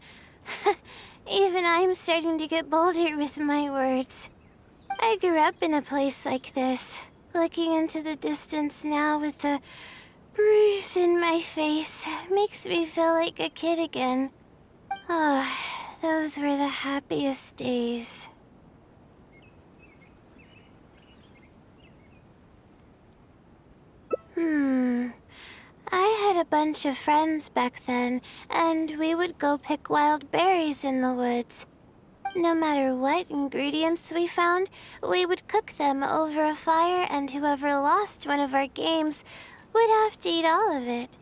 Even I'm starting to get bolder with my words. I grew up in a place like this, looking into the distance now with the breeze in my face makes me feel like a kid again. Oh, those were the happiest days. I had a bunch of friends back then, and we would go pick wild berries in the woods. No matter what ingredients we found, we would cook them over a fire, and whoever lost one of our games would have to eat all of it.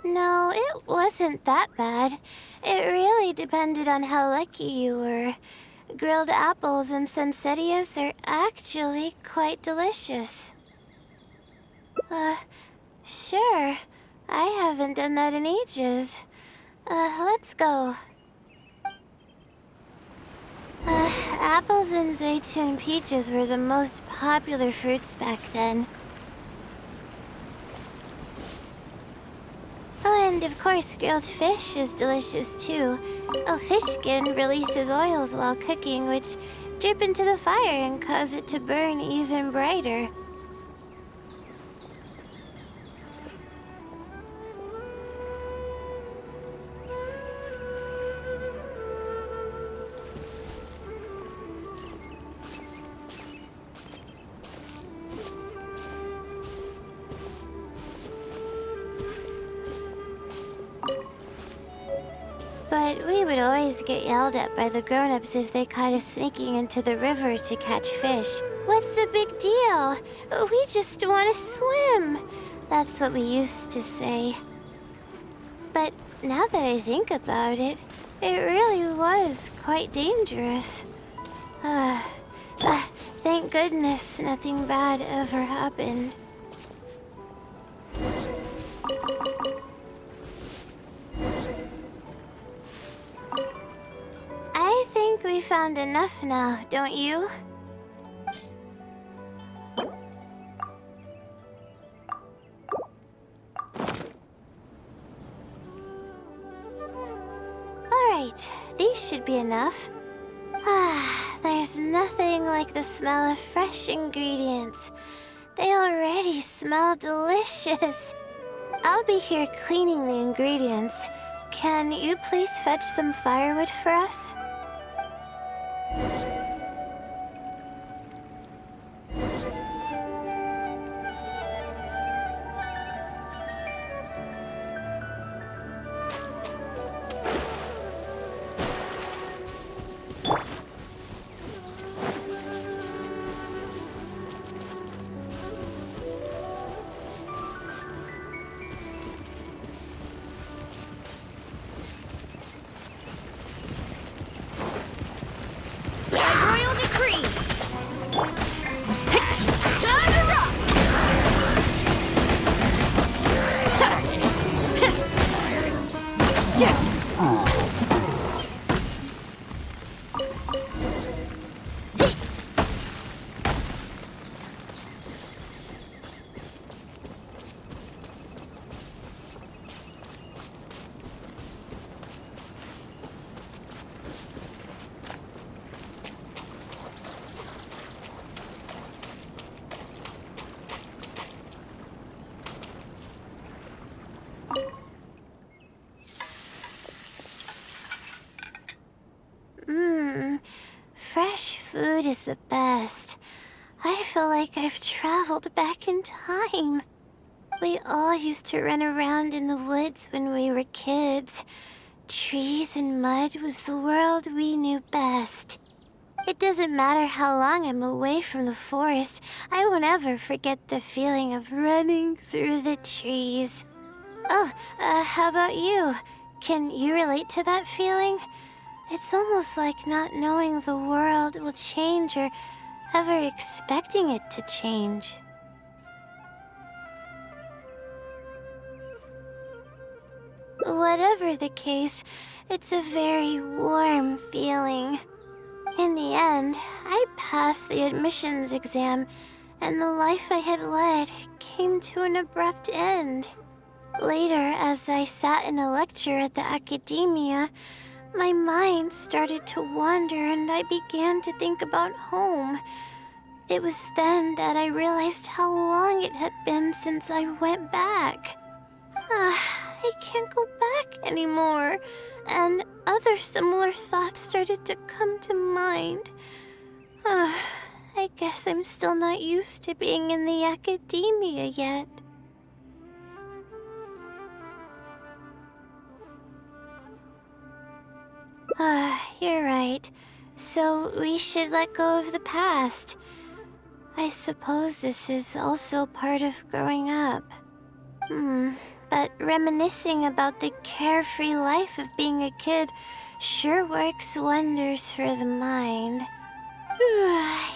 No, it wasn't that bad. It really depended on how lucky you were. Grilled apples and sunsettias are actually quite delicious. Sure. I haven't done that in ages. Let's go. Apples and zaytun peaches were the most popular fruits back then. Oh, and of course, grilled fish is delicious too. Oh, fish skin releases oils while cooking, which drip into the fire and cause it to burn even brighter. But we would always get yelled at by the grown-ups if they caught us sneaking into the river to catch fish. What's the big deal? We just want to swim. That's what we used to say. But now that I think about it, it really was quite dangerous. Thank goodness nothing bad ever happened. I think we found enough now, don't you? Alright, these should be enough. There's nothing like the smell of fresh ingredients. They already smell delicious. I'll be here cleaning the ingredients. Can you please fetch some firewood for us? Fresh food is the best. I feel like I've traveled back in time. We all used to run around in the woods when we were kids. Trees and mud was the world we knew best. It doesn't matter how long I'm away from the forest, I won't ever forget the feeling of running through the trees. Oh, how about you? Can you relate to that feeling? It's almost like not knowing the world will change or ever expecting it to change. Whatever the case, it's a very warm feeling. In the end, I passed the admissions exam, and the life I had led came to an abrupt end. Later, as I sat in a lecture at the academia, my mind started to wander and I began to think about home. It was then that I realized how long it had been since I went back. I can't go back anymore, and other similar thoughts started to come to mind. I guess I'm still not used to being in the academia yet. You're right. So we should let go of the past. I suppose this is also part of growing up. But reminiscing about the carefree life of being a kid sure works wonders for the mind.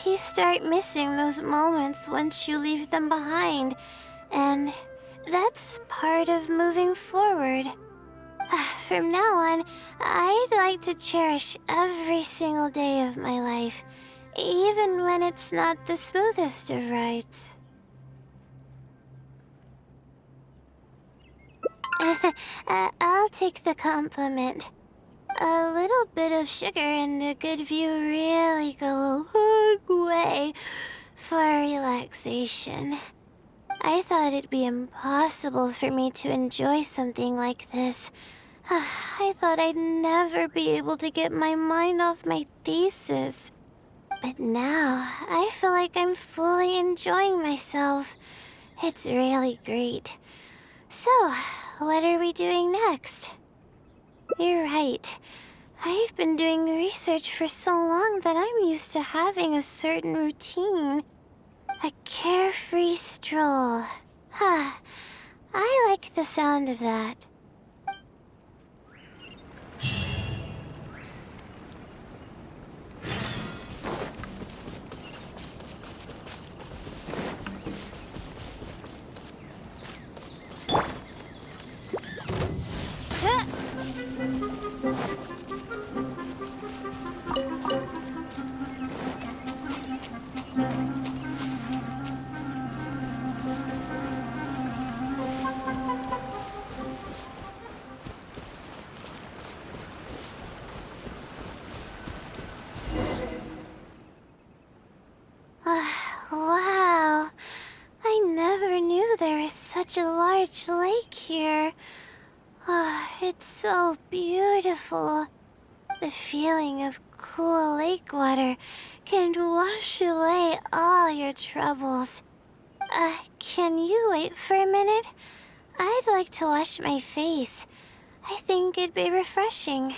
You start missing those moments once you leave them behind, and that's part of moving forward. From now on, I'd like to cherish every single day of my life, even when it's not the smoothest of rides. I'll take the compliment. A little bit of sugar and a good view really go a long way for relaxation. I thought it'd be impossible for me to enjoy something like this. I thought I'd never be able to get my mind off my thesis. But now, I feel like I'm fully enjoying myself. It's really great. So, what are we doing next? You're right. I've been doing research for so long that I'm used to having a certain routine. A carefree stroll. I like the sound of that. Wow, I never knew there was such a large lake here. It's so beautiful. The feeling of cool lake water can wash away all your troubles. Can you wait for a minute? I'd like to wash my face. I think it'd be refreshing.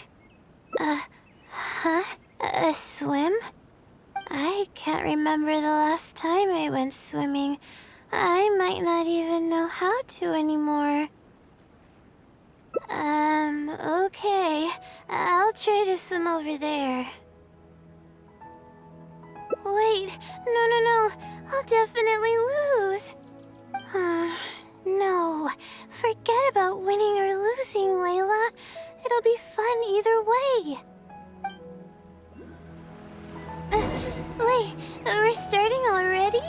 A swim? I can't remember the last time I went swimming. I might not even know how to anymore. Okay. I'll try to swim over there. Wait, no. I'll definitely lose. No, forget about winning or losing, Layla. it'll be fun either way. Wait, we're starting already?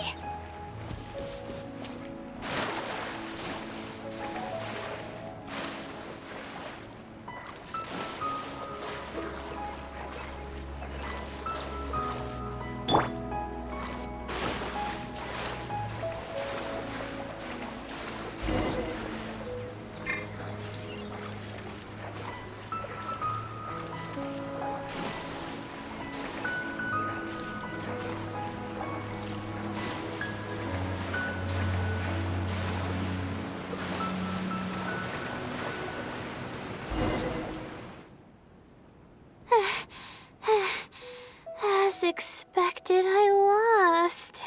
As expected, I lost.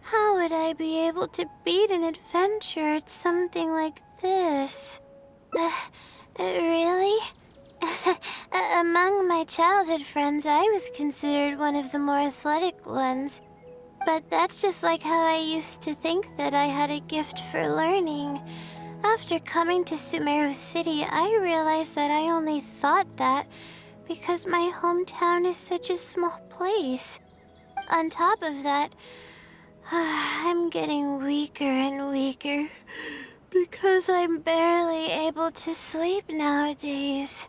How would I be able to beat an adventure at something like this? Really? Among my childhood friends, I was considered one of the more athletic ones. But that's just like how I used to think that I had a gift for learning. After coming to Sumeru City, I realized that I only thought that because my hometown is such a small place. On top of that, I'm getting weaker and weaker because I'm barely able to sleep nowadays.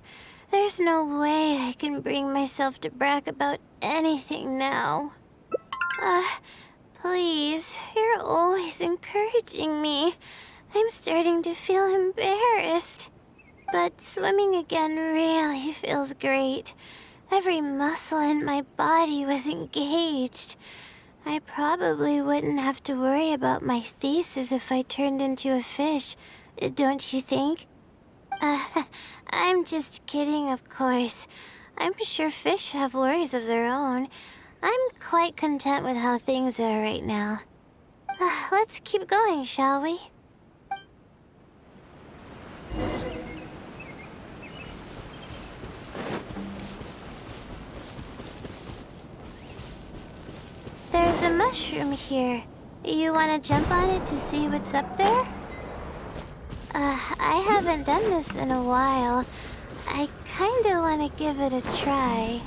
There's no way I can bring myself to brag about anything now. Please, you're always encouraging me. I'm starting to feel embarrassed. But swimming again really feels great. Every muscle in my body was engaged. I probably wouldn't have to worry about my thesis if I turned into a fish, don't you think? I'm just kidding, of course. I'm sure fish have worries of their own. I'm quite content with how things are right now. Let's keep going, shall we? There's a mushroom here. You want to jump on it to see what's up there? I haven't done this in a while. I kinda want to give it a try.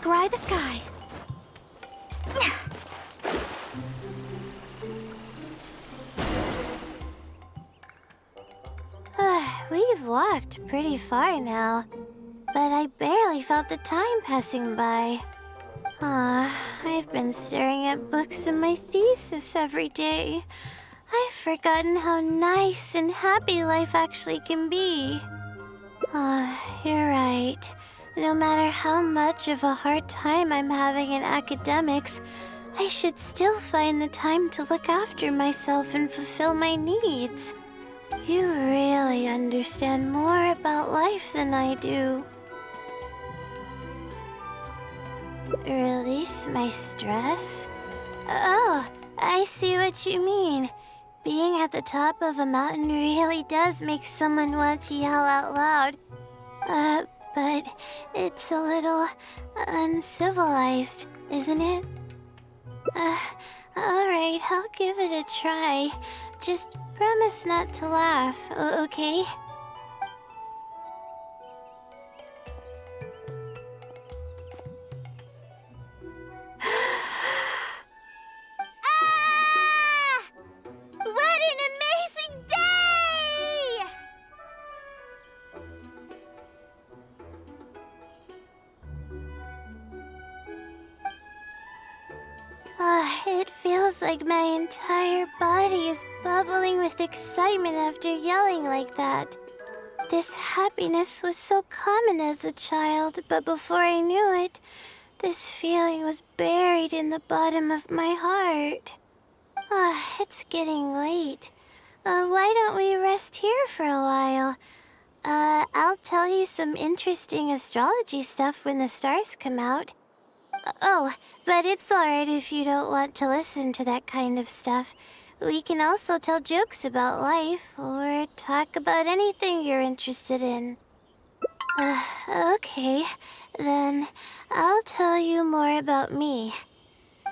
Scry the sky. We've walked pretty far now, but I barely felt the time passing by. I've been staring at books in my thesis every day. I've forgotten how nice and happy life actually can be. You're right. No matter how much of a hard time I'm having in academics, I should still find the time to look after myself and fulfill my needs. You really understand more about life than I do. Release my stress? Oh, I see what you mean. Being at the top of a mountain really does make someone want to yell out loud. But it's a little uncivilized, isn't it? Alright, I'll give it a try. Just promise not to laugh, okay? What an amazing day! It feels like my entire body is bubbling with excitement after yelling like that. This happiness was so common as a child, but before I knew it, this feeling was buried in the bottom of my heart. It's getting late. Why don't we rest here for a while? I'll tell you some interesting astrology stuff when the stars come out. Oh, but it's alright if you don't want to listen to that kind of stuff. We can also tell jokes about life, or talk about anything you're interested in. Okay, then I'll tell you more about me.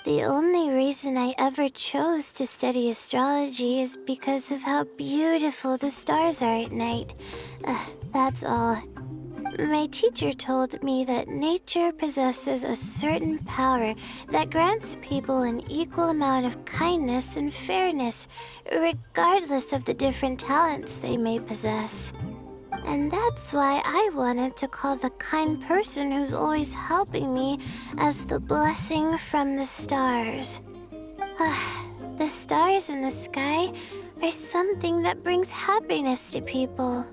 The only reason I ever chose to study astrology is because of how beautiful the stars are at night. That's all. My teacher told me that nature possesses a certain power that grants people an equal amount of kindness and fairness, regardless of the different talents they may possess. And that's why I wanted to call the kind person who's always helping me as the blessing from the stars. The stars in the sky are something that brings happiness to people.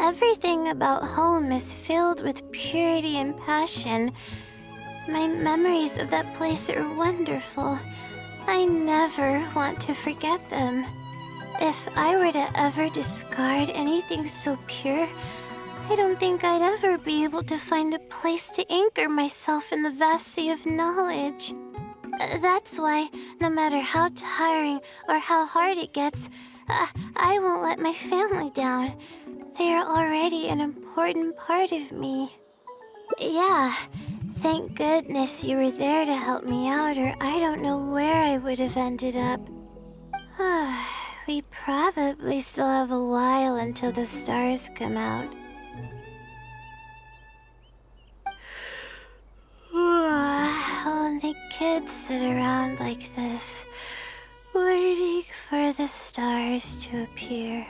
Everything about home is filled with purity and passion. My memories of that place are wonderful. I never want to forget them. If I were to ever discard anything so pure, I don't think I'd ever be able to find a place to anchor myself in the vast sea of knowledge. That's why, no matter how tiring or how hard it gets, I won't let my family down. They are already an important part of me. Yeah, thank goodness you were there to help me out, or I don't know where I would have ended up. We probably still have a while until the stars come out. Only kids sit around like this, waiting for the stars to appear.